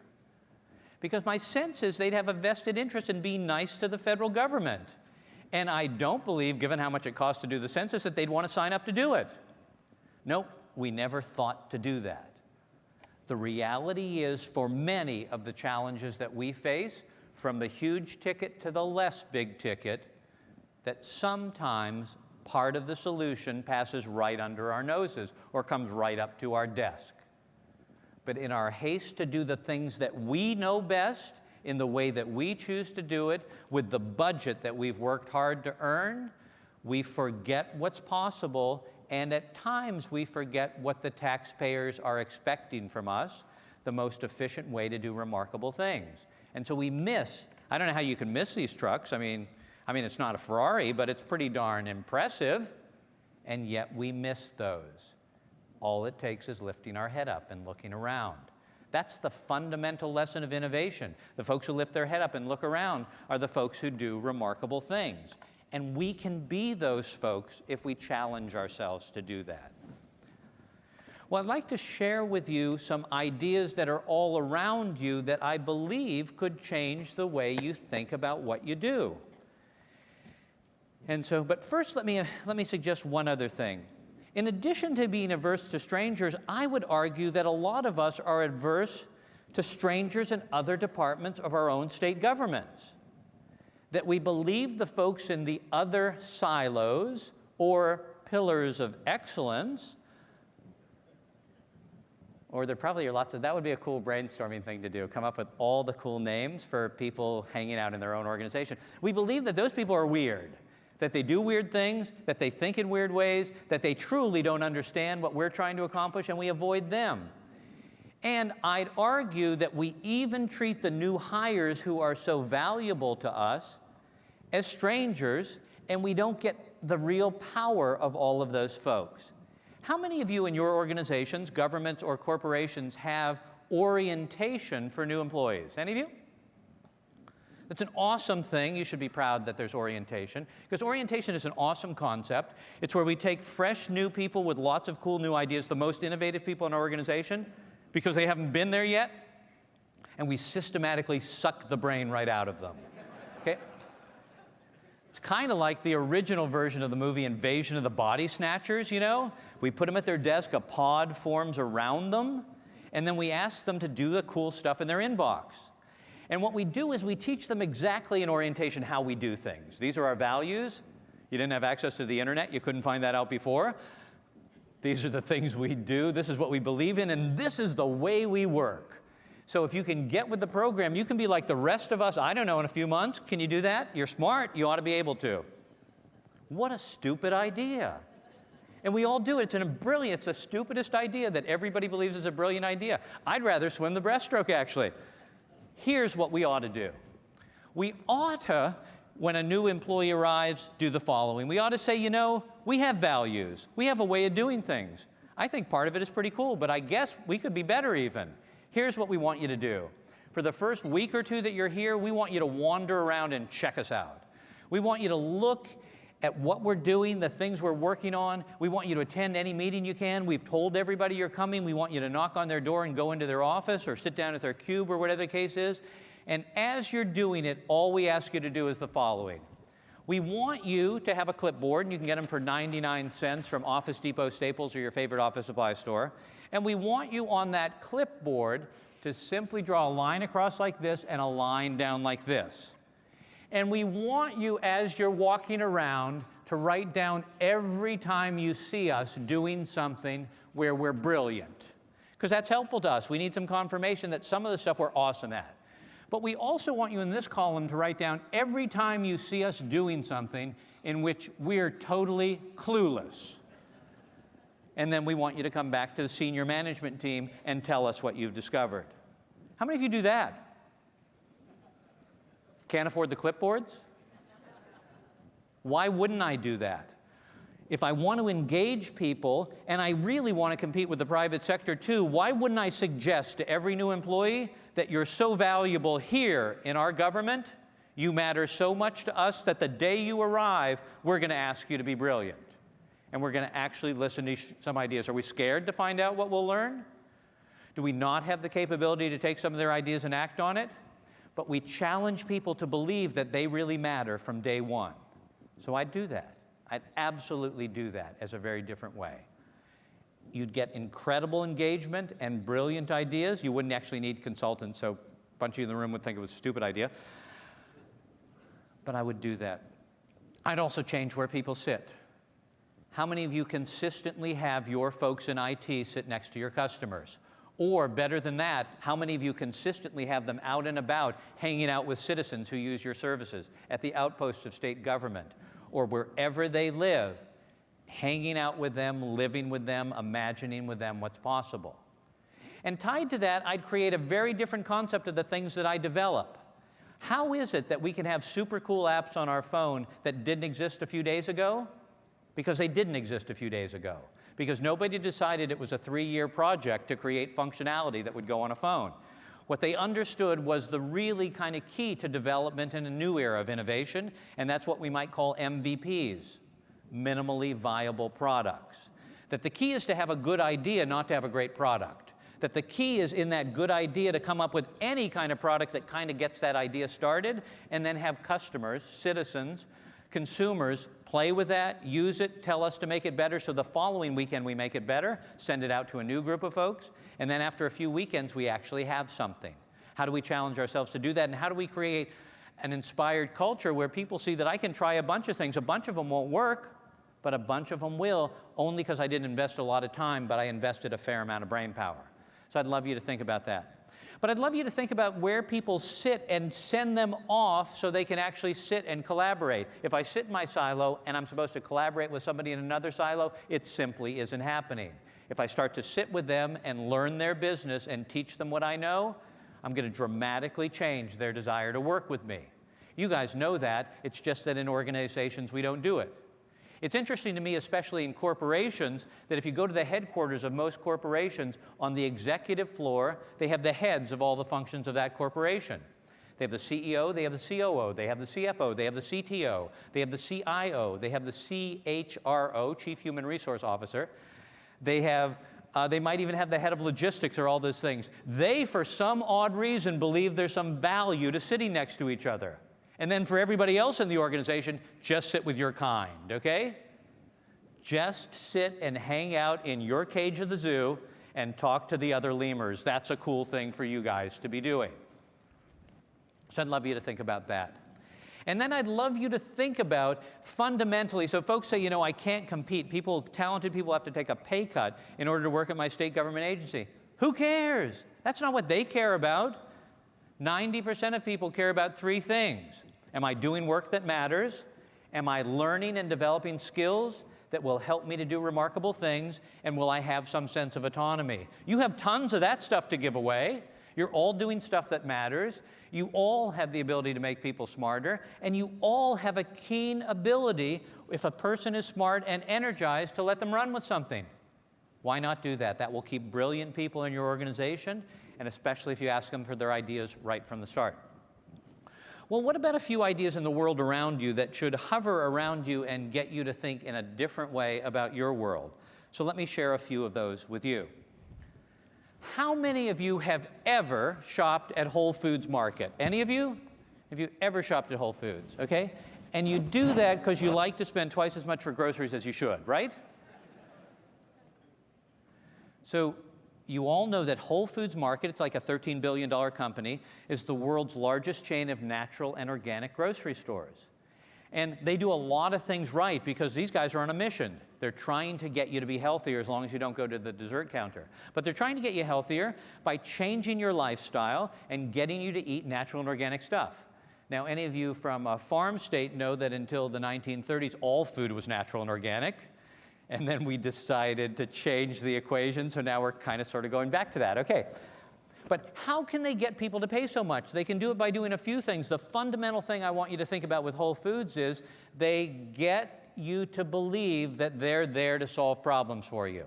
Speaker 2: Because my sense is they'd have a vested interest in being nice to the federal government. And I don't believe, given how much it costs to do the census, that they'd want to sign up to do it. Nope, we never thought to do that. The reality is, for many of the challenges that we face, from the huge ticket to the less big ticket, that sometimes part of the solution passes right under our noses or comes right up to our desk. But in our haste to do the things that we know best, in the way that we choose to do it, with the budget that we've worked hard to earn, we forget what's possible, and at times we forget what the taxpayers are expecting from us, the most efficient way to do remarkable things. And so we miss, I don't know how you can miss these trucks. I mean, it's not a Ferrari, but it's pretty darn impressive, and yet we miss those. All it takes is lifting our head up and looking around. That's the fundamental lesson of innovation. The folks who lift their head up and look around are the folks who do remarkable things. And we can be those folks if we challenge ourselves to do that. Well, I'd like to share with you some ideas that are all around you that I believe could change the way you think about what you do. And so, but first let me suggest one other thing. In addition to being averse to strangers, I would argue that a lot of us are adverse to strangers in other departments of our own state governments. That we believe the folks in the other silos or pillars of excellence, or there probably are lots of, that would be a cool brainstorming thing to do, come up with all the cool names for people hanging out in their own organization. We believe that those people are weird, that they do weird things, that they think in weird ways, that they truly don't understand what we're trying to accomplish, and we avoid them. And I'd argue that we even treat the new hires who are so valuable to us as strangers, and we don't get the real power of all of those folks. How many of you in your organizations, governments or corporations, have orientation for new employees? Any of you? It's an awesome thing. You should be proud that there's orientation, because orientation is an awesome concept. It's where we take fresh new people with lots of cool new ideas, the most innovative people in our organization, because they haven't been there yet, and we systematically suck the brain right out of them. Okay? It's kind of like the original version of the movie Invasion of the Body Snatchers, you know? We put them at their desk, a pod forms around them, and then we ask them to do the cool stuff in their inbox. And what we do is we teach them exactly in orientation how we do things. These are our values. You didn't have access to the internet. You couldn't find that out before. These are the things we do. This is what we believe in, and this is the way we work. So if you can get with the program, you can be like the rest of us, I don't know, in a few months. Can you do that? You're smart. You ought to be able to. What a stupid idea. And we all do it. It's the stupidest idea that everybody believes is a brilliant idea. I'd rather swim the breaststroke, actually. Here's what we ought to do. We ought to, when a new employee arrives, do the following. We ought to say, you know, we have values. We have a way of doing things. I think part of it is pretty cool, but I guess we could be better even. Here's what we want you to do. For the first week or two that you're here, we want you to wander around and check us out. We want you to look at what we're doing, the things we're working on. We want you to attend any meeting you can. We've told everybody you're coming. We want you to knock on their door and go into their office or sit down at their cube or whatever the case is. And as you're doing it, all we ask you to do is the following. We want you to have a clipboard, and you can get them for 99 cents from Office Depot, Staples, or your favorite office supply store. And we want you on that clipboard to simply draw a line across like this and a line down like this. And we want you, as you're walking around, to write down every time you see us doing something where we're brilliant. Because that's helpful to us. We need some confirmation that some of the stuff we're awesome at. But we also want you in this column to write down every time you see us doing something in which we're totally clueless. And then we want you to come back to the senior management team and tell us what you've discovered. How many of you do that? Can't afford the clipboards? Why wouldn't I do that? If I want to engage people, and I really want to compete with the private sector too, why wouldn't I suggest to every new employee that you're so valuable here in our government, you matter so much to us that the day you arrive, we're going to ask you to be brilliant. And we're going to actually listen to some ideas. Are we scared to find out what we'll learn? Do we not have the capability to take some of their ideas and act on it? But we challenge people to believe that they really matter from day one. So I'd do that. I'd absolutely do that as a very different way. You'd get incredible engagement and brilliant ideas. You wouldn't actually need consultants, so a bunch of you in the room would think it was a stupid idea. But I would do that. I'd also change where people sit. How many of you consistently have your folks in IT sit next to your customers? Or better than that, how many of you consistently have them out and about hanging out with citizens who use your services at the outposts of state government or wherever they live, hanging out with them, living with them, imagining with them what's possible? And tied to that, I'd create a very different concept of the things that I develop. How is it that we can have super cool apps on our phone that didn't exist a few days ago? Because they didn't exist a few days ago. Because nobody decided it was a 3-year project to create functionality that would go on a phone. What they understood was the really kind of key to development in a new era of innovation, and that's what we might call MVPs, minimally viable products. That the key is to have a good idea, not to have a great product. That the key is in that good idea to come up with any kind of product that kind of gets that idea started, and then have customers, citizens, consumers play with that, use it, tell us to make it better, so the following weekend we make it better, send it out to a new group of folks, and then after a few weekends we actually have something. How do we challenge ourselves to do that, and how do we create an inspired culture where people see that I can try a bunch of things, a bunch of them won't work, but a bunch of them will, only because I didn't invest a lot of time, but I invested a fair amount of brain power. So I'd love you to think about that. But I'd love you to think about where people sit and send them off so they can actually sit and collaborate. If I sit in my silo and I'm supposed to collaborate with somebody in another silo, it simply isn't happening. If I start to sit with them and learn their business and teach them what I know, I'm going to dramatically change their desire to work with me. You guys know that. It's just that in organizations we don't do it. It's interesting to me, especially in corporations, that if you go to the headquarters of most corporations, on the executive floor, they have the heads of all the functions of that corporation. They have the CEO, they have the COO, they have the CFO, they have the CTO, they have the CIO, they have the CHRO, Chief Human Resource Officer. They might even have the head of logistics or all those things. They, for some odd reason, believe there's some value to sitting next to each other. And then for everybody else in the organization, just sit with your kind, okay? Just sit and hang out in your cage of the zoo and talk to the other lemurs. That's a cool thing for you guys to be doing. So I'd love you to think about that. And then I'd love you to think about fundamentally, so folks say, you know, I can't compete. Talented people have to take a pay cut in order to work at my state government agency. Who cares? That's not what they care about. 90% of people care about 3 things. Am I doing work that matters? Am I learning and developing skills that will help me to do remarkable things? And will I have some sense of autonomy? You have tons of that stuff to give away. You're all doing stuff that matters. You all have the ability to make people smarter. And you all have a keen ability, if a person is smart and energized, to let them run with something. Why not do that? That will keep brilliant people in your organization, and especially if you ask them for their ideas right from the start. Well, what about a few ideas in the world around you that should hover around you and get you to think in a different way about your world? So let me share a few of those with you. How many of you have ever shopped at Whole Foods Market? Any of you? Have you ever shopped at Whole Foods? Okay? And you do that because you like to spend twice as much for groceries as you should, right? So you all know that Whole Foods Market, it's like a $13 billion company, is the world's largest chain of natural and organic grocery stores. And they do a lot of things right because these guys are on a mission. They're trying to get you to be healthier as long as you don't go to the dessert counter. But they're trying to get you healthier by changing your lifestyle and getting you to eat natural and organic stuff. Now, any of you from a farm state know that until the 1930s, all food was natural and organic. And then we decided to change the equation, so now we're kind of sort of going back to that. Okay. But how can they get people to pay so much? They can do it by doing a few things. The fundamental thing I want you to think about with Whole Foods is they get you to believe that they're there to solve problems for you.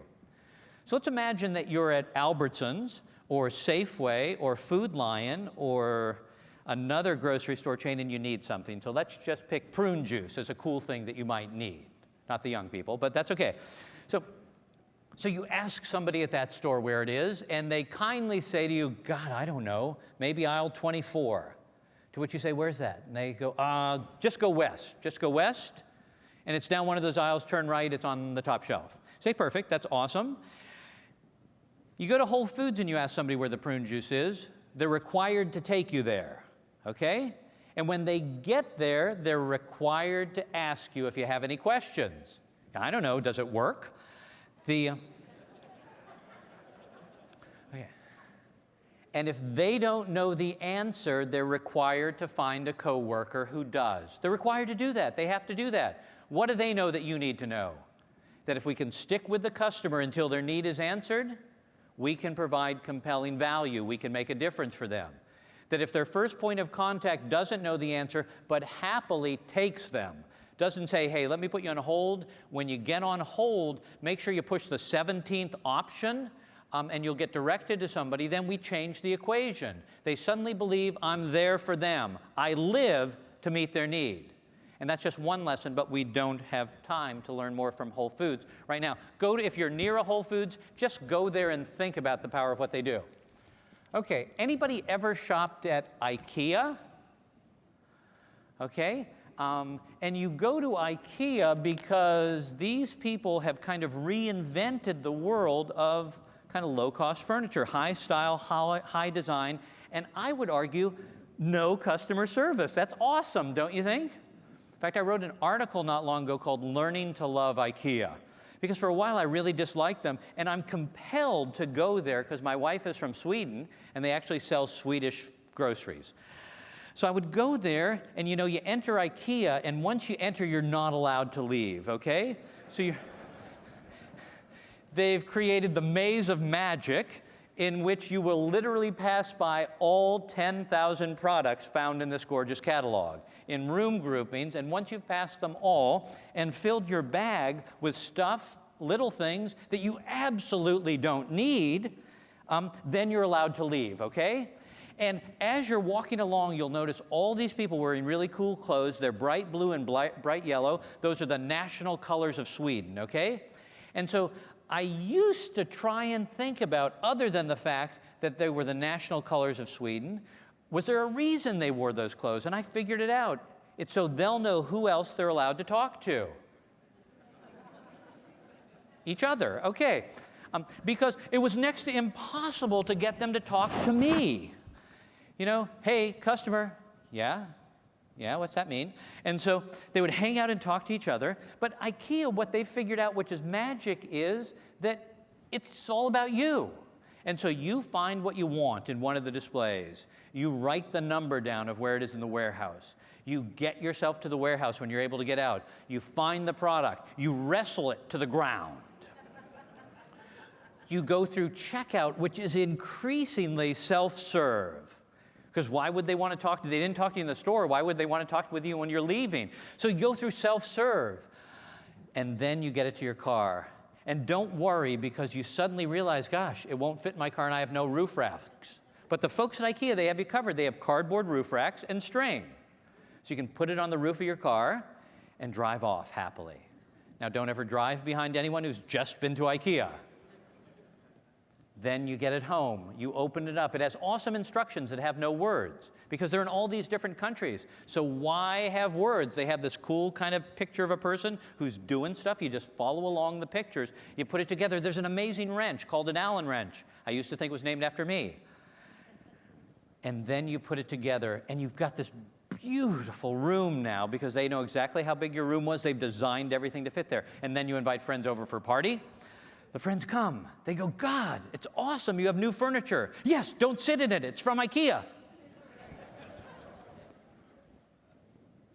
Speaker 2: So let's imagine that you're at Albertsons or Safeway or Food Lion or another grocery store chain and you need something. So let's just pick prune juice as a cool thing that you might need. Not the young people, but that's okay. So you ask somebody at that store where it is, and they kindly say to you, God, I don't know, maybe aisle 24. To which you say, where's that? And they go, just go west. Just go west, and it's down one of those aisles, turn right, it's on the top shelf. Say, perfect, that's awesome. You go to Whole Foods and you ask somebody where the prune juice is, they're required to take you there, okay? And when they get there, they're required to ask you if you have any questions. I don't know, does it work? Okay. And if they don't know the answer, they're required to find a coworker who does. They're required to do that. They have to do that. What do they know that you need to know? That if we can stick with the customer until their need is answered, we can provide compelling value. We can make a difference for them. That if their first point of contact doesn't know the answer, but happily takes them, doesn't say, hey, let me put you on hold. When you get on hold, make sure you push the 17th option, and you'll get directed to somebody. Then we change the equation. They suddenly believe I'm there for them. I live to meet their need. And that's just one lesson, but we don't have time to learn more from Whole Foods right now. If you're near a Whole Foods, just go there and think about the power of what they do. Okay, anybody ever shopped at IKEA? Okay, and you go to IKEA because these people have kind of reinvented the world of kind of low-cost furniture, high style, high design, and I would argue no customer service. That's awesome, don't you think? In fact, I wrote an article not long ago called Learning to Love IKEA. Because for a while I really disliked them, and I'm compelled to go there because my wife is from Sweden, and they actually sell Swedish groceries. So I would go there, and you know, you enter IKEA, and once you enter, you're not allowed to leave, okay? So they've created the maze of magic in which you will literally pass by all 10,000 products found in this gorgeous catalog in room groupings, and once you've passed them all and filled your bag with stuff, little things that you absolutely don't need, then you're allowed to leave, okay? And as you're walking along, you'll notice all these people wearing really cool clothes. They're bright blue and bright yellow. Those are the national colors of Sweden, okay? And so I used to try and think about, other than the fact that they were the national colors of Sweden, was there a reason they wore those clothes? And I figured it out. It's so they'll know who else they're allowed to talk to. Each other, okay. Because it was next to impossible to get them to talk to me. You know, hey, customer, yeah, what's that mean? And so they would hang out and talk to each other. But IKEA, what they figured out, which is magic, is that it's all about you. And so you find what you want in one of the displays. You write the number down of where it is in the warehouse. You get yourself to the warehouse when you're able to get out. You find the product. You wrestle it to the ground. You go through checkout, which is increasingly self-serve. Because why would they want to talk to you? They didn't talk to you in the store. Why would they want to talk with you when you're leaving? So you go through self-serve. And then you get it to your car. And don't worry, because you suddenly realize, gosh, it won't fit in my car and I have no roof racks. But the folks at IKEA, they have you covered. They have cardboard roof racks and string. So you can put it on the roof of your car and drive off happily. Now, don't ever drive behind anyone who's just been to IKEA. Then you get it home. You open it up. It has awesome instructions that have no words because they're in all these different countries. So why have words? They have this cool kind of picture of a person who's doing stuff. You just follow along the pictures. You put it together. There's an amazing wrench called an Allen wrench. I used to think it was named after me. And then you put it together, and you've got this beautiful room now because they know exactly how big your room was. They've designed everything to fit there. And then you invite friends over for a party. The friends come. They go, God, it's awesome. You have new furniture. Yes, don't sit in it. It's from IKEA.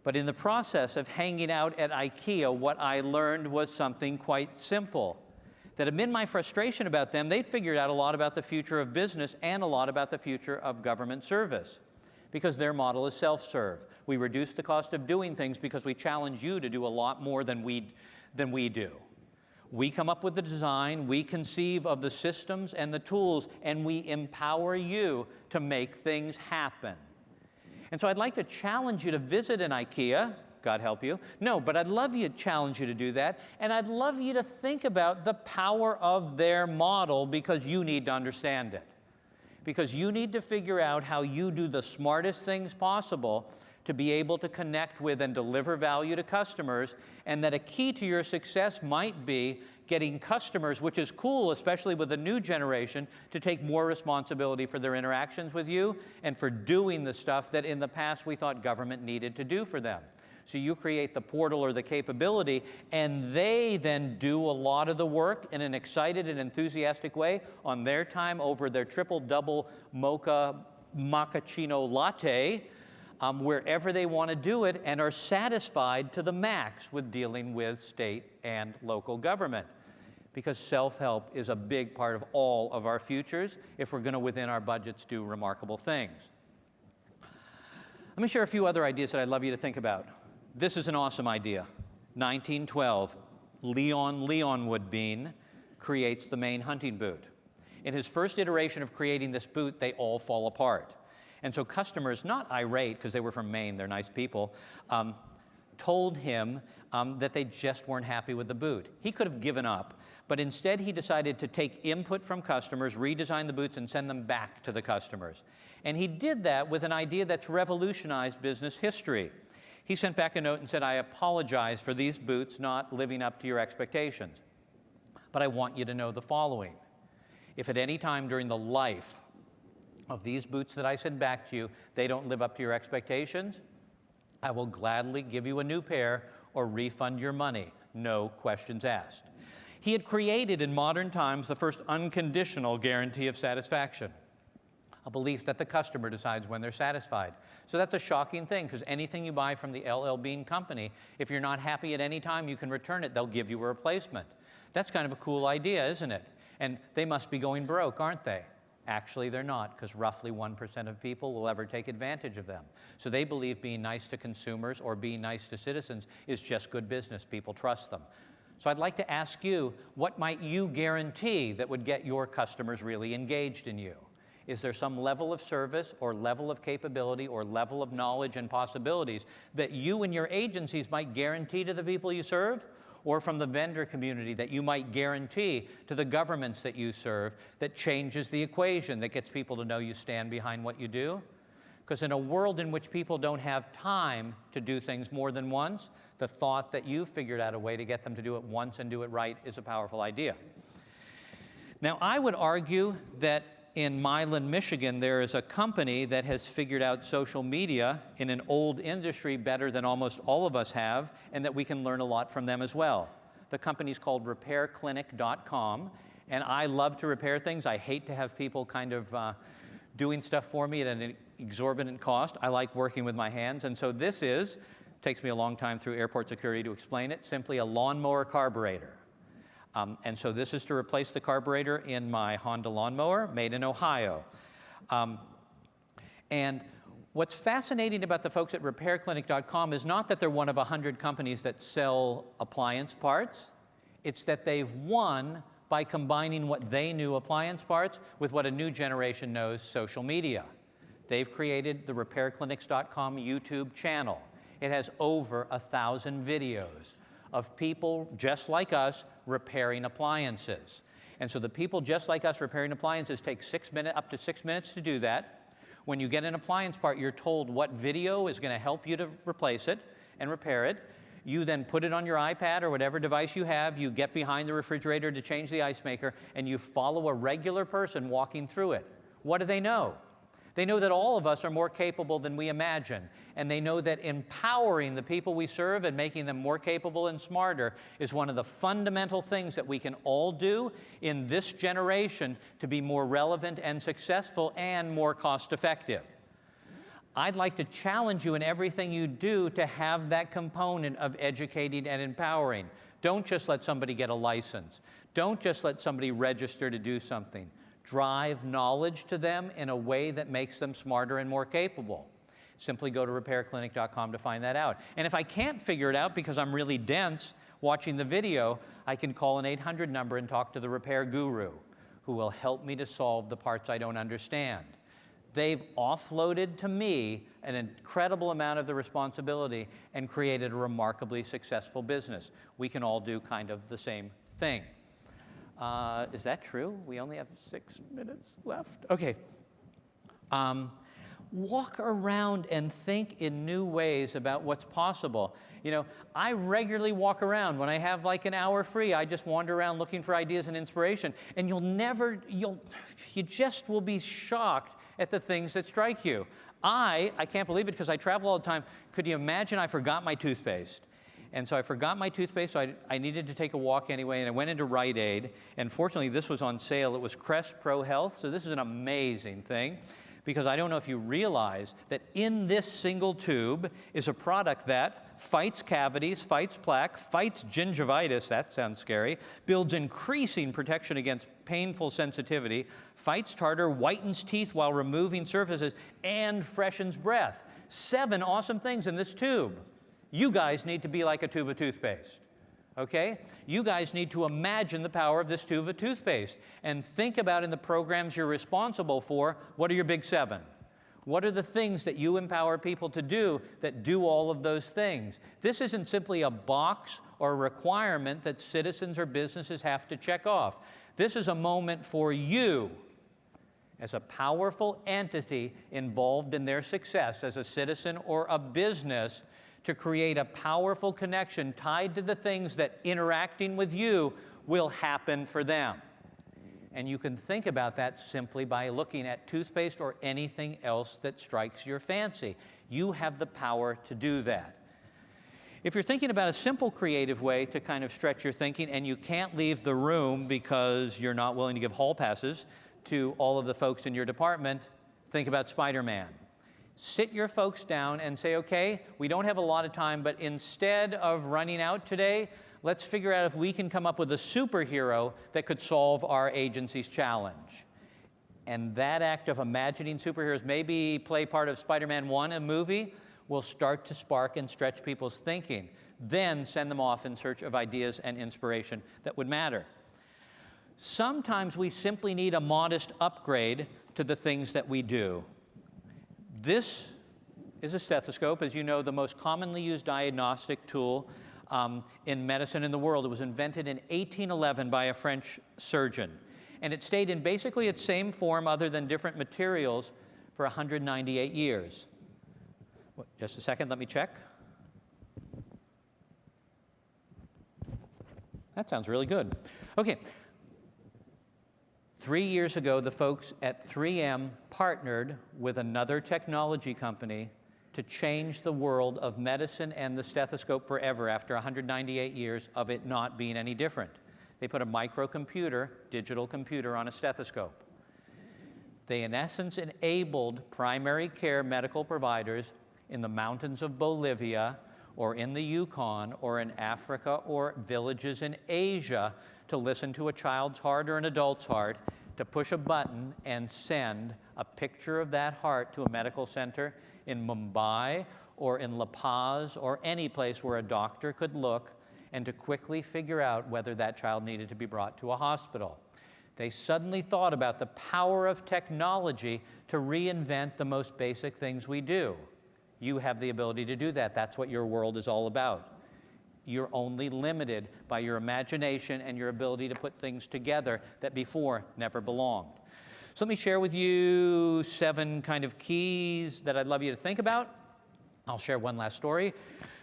Speaker 2: But in the process of hanging out at IKEA, what I learned was something quite simple. That amid my frustration about them, they figured out a lot about the future of business and a lot about the future of government service. Because their model is self-serve. We reduce the cost of doing things because we challenge you to do a lot more than we do. We come up with the design, we conceive of the systems and the tools, and we empower you to make things happen. And so I'd like to challenge you to visit an IKEA, God help you. No, but I'd love you to challenge you to do that, and I'd love you to think about the power of their model because you need to understand it. Because you need to figure out how you do the smartest things possible to be able to connect with and deliver value to customers, and that a key to your success might be getting customers, which is cool, especially with the new generation, to take more responsibility for their interactions with you and for doing the stuff that in the past we thought government needed to do for them. So you create the portal or the capability, and they then do a lot of the work in an excited and enthusiastic way on their time over their triple-double mocha macchiato latte, wherever they want to do it, and are satisfied to the max with dealing with state and local government. Because self-help is a big part of all of our futures if we're going to, within our budgets, do remarkable things. Let me share a few other ideas that I'd love you to think about. This is an awesome idea. 1912, Leon Woodbean creates the Maine hunting boot. In his first iteration of creating this boot, they all fall apart. And so customers, not irate, because they were from Maine, they're nice people, told him that they just weren't happy with the boot. He could have given up, but instead he decided to take input from customers, redesign the boots, and send them back to the customers. And he did that with an idea that's revolutionized business history. He sent back a note and said, I apologize for these boots not living up to your expectations, but I want you to know the following. If at any time during the life of these boots that I send back to you, they don't live up to your expectations, I will gladly give you a new pair or refund your money, no questions asked. He had created in modern times the first unconditional guarantee of satisfaction, a belief that the customer decides when they're satisfied. So that's a shocking thing, because anything you buy from the LL Bean company, if you're not happy at any time, you can return it. They'll give you a replacement. That's kind of a cool idea, isn't it? And they must be going broke, aren't they? Actually, they're not, because roughly 1% of people will ever take advantage of them. So they believe being nice to consumers or being nice to citizens is just good business. People trust them. So I'd like to ask you, what might you guarantee that would get your customers really engaged in you? Is there some level of service or level of capability or level of knowledge and possibilities that you and your agencies might guarantee to the people you serve? Or from the vendor community that you might guarantee to the governments that you serve that changes the equation, that gets people to know you stand behind what you do? Because in a world in which people don't have time to do things more than once, the thought that you've figured out a way to get them to do it once and do it right is a powerful idea. Now, I would argue that in Milan, Michigan, there is a company that has figured out social media in an old industry better than almost all of us have, and that we can learn a lot from them as well. The company's called repairclinic.com, and I love to repair things. I hate to have people kind of doing stuff for me at an exorbitant cost. I like working with my hands, and so this takes me a long time through airport security to explain it, simply a lawnmower carburetor. And so this is to replace the carburetor in my Honda lawnmower, made in Ohio. And what's fascinating about the folks at repairclinic.com is not that they're one of 100 companies that sell appliance parts. It's that they've won by combining what they knew, appliance parts, with what a new generation knows, social media. They've created the repairclinics.com YouTube channel. It has over 1,000 videos of people just like us repairing appliances. And so the people just like us repairing appliances take up to 6 minutes to do that. When you get an appliance part, you're told what video is going to help you to replace it and repair it. You then put it on your iPad or whatever device you have, you get behind the refrigerator to change the ice maker, and you follow a regular person walking through it. What do they know? They know that all of us are more capable than we imagine, and they know that empowering the people we serve and making them more capable and smarter is one of the fundamental things that we can all do in this generation to be more relevant and successful and more cost-effective. I'd like to challenge you in everything you do to have that component of educating and empowering. Don't just let somebody get a license. Don't just let somebody register to do something. Drive knowledge to them in a way that makes them smarter and more capable. Simply go to repairclinic.com to find that out. And if I can't figure it out because I'm really dense watching the video, I can call an 800 number and talk to the repair guru who will help me to solve the parts I don't understand. They've offloaded to me an incredible amount of the responsibility and created a remarkably successful business. We can all do kind of the same thing. Is that true? We only have 6 minutes left? Okay. Walk around and think in new ways about what's possible. You know, I regularly walk around. When I have like an hour free, I just wander around looking for ideas and inspiration. And you just will be shocked at the things that strike you. I can't believe it because I travel all the time. Could you imagine I forgot my toothpaste? And so I forgot my toothpaste, so I needed to take a walk anyway, and I went into Rite Aid. And fortunately, this was on sale. It was Crest Pro Health, so this is an amazing thing, because I don't know if you realize that in this single tube is a product that fights cavities, fights plaque, fights gingivitis, that sounds scary, builds increasing protection against painful sensitivity, fights tartar, whitens teeth while removing surfaces, and freshens breath. 7 awesome things in this tube. You guys need to be like a tube of toothpaste, okay? You guys need to imagine the power of this tube of toothpaste and think about in the programs you're responsible for, what are your big 7? What are the things that you empower people to do that do all of those things? This isn't simply a box or a requirement that citizens or businesses have to check off. This is a moment for you as a powerful entity involved in their success as a citizen or a business to create a powerful connection tied to the things that interacting with you will happen for them. And you can think about that simply by looking at toothpaste or anything else that strikes your fancy. You have the power to do that. If you're thinking about a simple creative way to kind of stretch your thinking and you can't leave the room because you're not willing to give hall passes to all of the folks in your department, think about Spider-Man. Sit your folks down and say, okay, we don't have a lot of time, but instead of running out today, let's figure out if we can come up with a superhero that could solve our agency's challenge. And that act of imagining superheroes, maybe play part of Spider-Man 1, a movie, will start to spark and stretch people's thinking. Then send them off in search of ideas and inspiration that would matter. Sometimes we simply need a modest upgrade to the things that we do. This is a stethoscope, as you know, the most commonly used diagnostic tool in medicine in the world. It was invented in 1811 by a French surgeon. And it stayed in basically its same form other than different materials for 198 years. Just a second, let me check. That sounds really good. Okay. 3 years ago, the folks at 3M partnered with another technology company to change the world of medicine and the stethoscope forever after 198 years of it not being any different. They put a microcomputer, digital computer, on a stethoscope. They, in essence, enabled primary care medical providers in the mountains of Bolivia or in the Yukon or in Africa or villages in Asia to listen to a child's heart or an adult's heart, to push a button and send a picture of that heart to a medical center in Mumbai or in La Paz or any place where a doctor could look and to quickly figure out whether that child needed to be brought to a hospital. They suddenly thought about the power of technology to reinvent the most basic things we do. You have the ability to do that. That's what your world is all about. You're only limited by your imagination and your ability to put things together that before never belonged. So let me share with you 7 kind of keys that I'd love you to think about. I'll share one last story.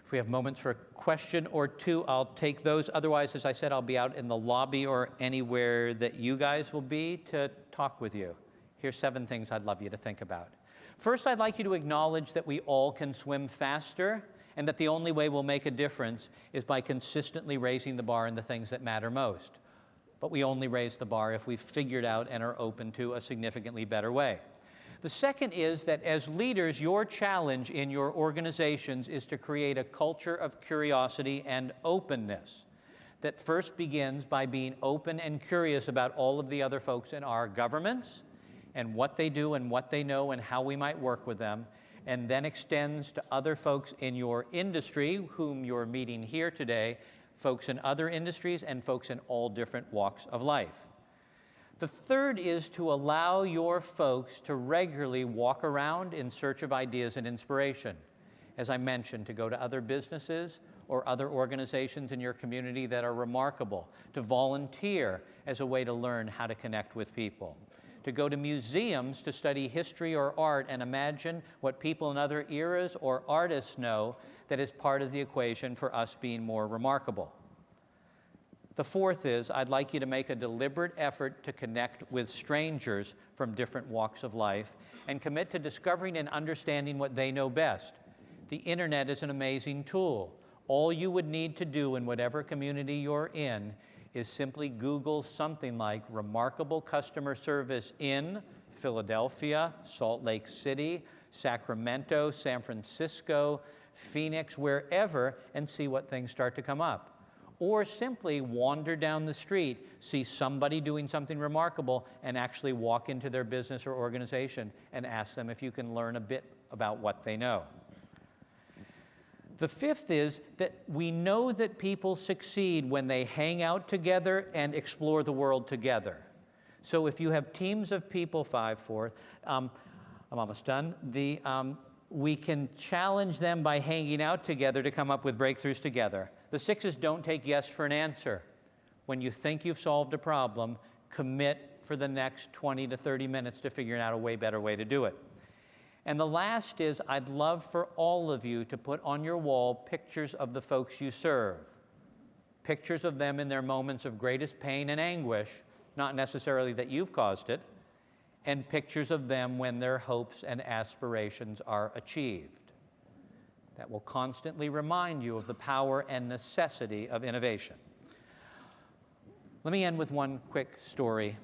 Speaker 2: If we have moments for a question or two, I'll take those. Otherwise, as I said, I'll be out in the lobby or anywhere that you guys will be to talk with you. Here's 7 things I'd love you to think about. First, I'd like you to acknowledge that we all can swim faster, and that the only way we'll make a difference is by consistently raising the bar in the things that matter most. But we only raise the bar if we've figured out and are open to a significantly better way. The second is that as leaders, your challenge in your organizations is to create a culture of curiosity and openness that first begins by being open and curious about all of the other folks in our governments and what they do and what they know and how we might work with them, and then extends to other folks in your industry, whom you're meeting here today, folks in other industries, and folks in all different walks of life. The third is to allow your folks to regularly walk around in search of ideas and inspiration. As I mentioned, to go to other businesses or other organizations in your community that are remarkable, to volunteer as a way to learn how to connect with people, to go to museums to study history or art and imagine what people in other eras or artists know that is part of the equation for us being more remarkable. The fourth is, I'd like you to make a deliberate effort to connect with strangers from different walks of life and commit to discovering and understanding what they know best. The internet is an amazing tool. All you would need to do in whatever community you're in is simply Google something like remarkable customer service in Philadelphia, Salt Lake City, Sacramento, San Francisco, Phoenix, wherever, and see what things start to come up. Or simply wander down the street, see somebody doing something remarkable, and actually walk into their business or organization and ask them if you can learn a bit about what they know. The fifth is that we know that people succeed when they hang out together and explore the world together. So if you have teams of people, 5-4, I'm almost done, we can challenge them by hanging out together to come up with breakthroughs together. The 6 is don't take yes for an answer. When you think you've solved a problem, commit for the next 20 to 30 minutes to figuring out a way better way to do it. And the last is, I'd love for all of you to put on your wall pictures of the folks you serve. Pictures of them in their moments of greatest pain and anguish, not necessarily that you've caused it, and pictures of them when their hopes and aspirations are achieved. That will constantly remind you of the power and necessity of innovation. Let me end with one quick story.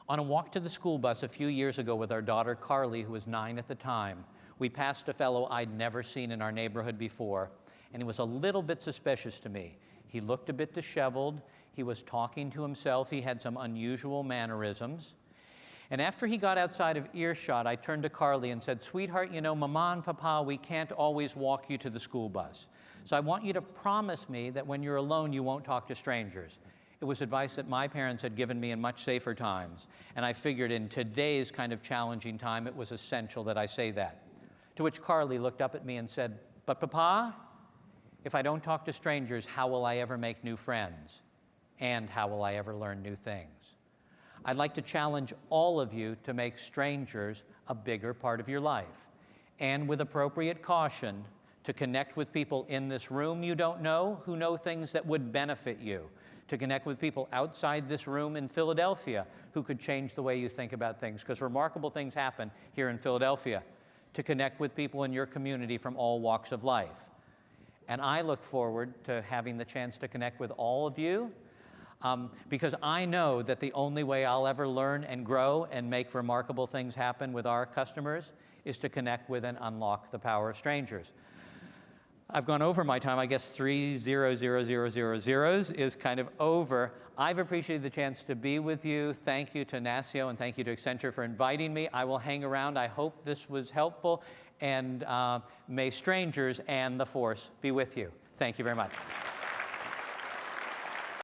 Speaker 2: On a walk to the school bus a few years ago with our daughter Carly, who was 9 at the time, we passed a fellow I'd never seen in our neighborhood before, and he was a little bit suspicious to me. He looked a bit disheveled. He was talking to himself. He had some unusual mannerisms. And after he got outside of earshot, I turned to Carly and said, "Sweetheart, you know, Mama and Papa, we can't always walk you to the school bus. So I want you to promise me that when you're alone, you won't talk to strangers." It was advice that my parents had given me in much safer times. And I figured in today's kind of challenging time, it was essential that I say that. To which Carly looked up at me and said, "But Papa, if I don't talk to strangers, how will I ever make new friends? And how will I ever learn new things?" I'd like to challenge all of you to make strangers a bigger part of your life. And with appropriate caution, to connect with people in this room you don't know, who know things that would benefit you. To connect with people outside this room in Philadelphia who could change the way you think about things, because remarkable things happen here in Philadelphia. To connect with people in your community from all walks of life. And I look forward to having the chance to connect with all of you, because I know that the only way I'll ever learn and grow and make remarkable things happen with our customers is to connect with and unlock the power of strangers. I've gone over my time. I guess 30000 is kind of over. I've appreciated the chance to be with you. Thank you to NASCIO and thank you to Accenture for inviting me. I will hang around. I hope this was helpful. And may strangers and the force be with you. Thank you very much.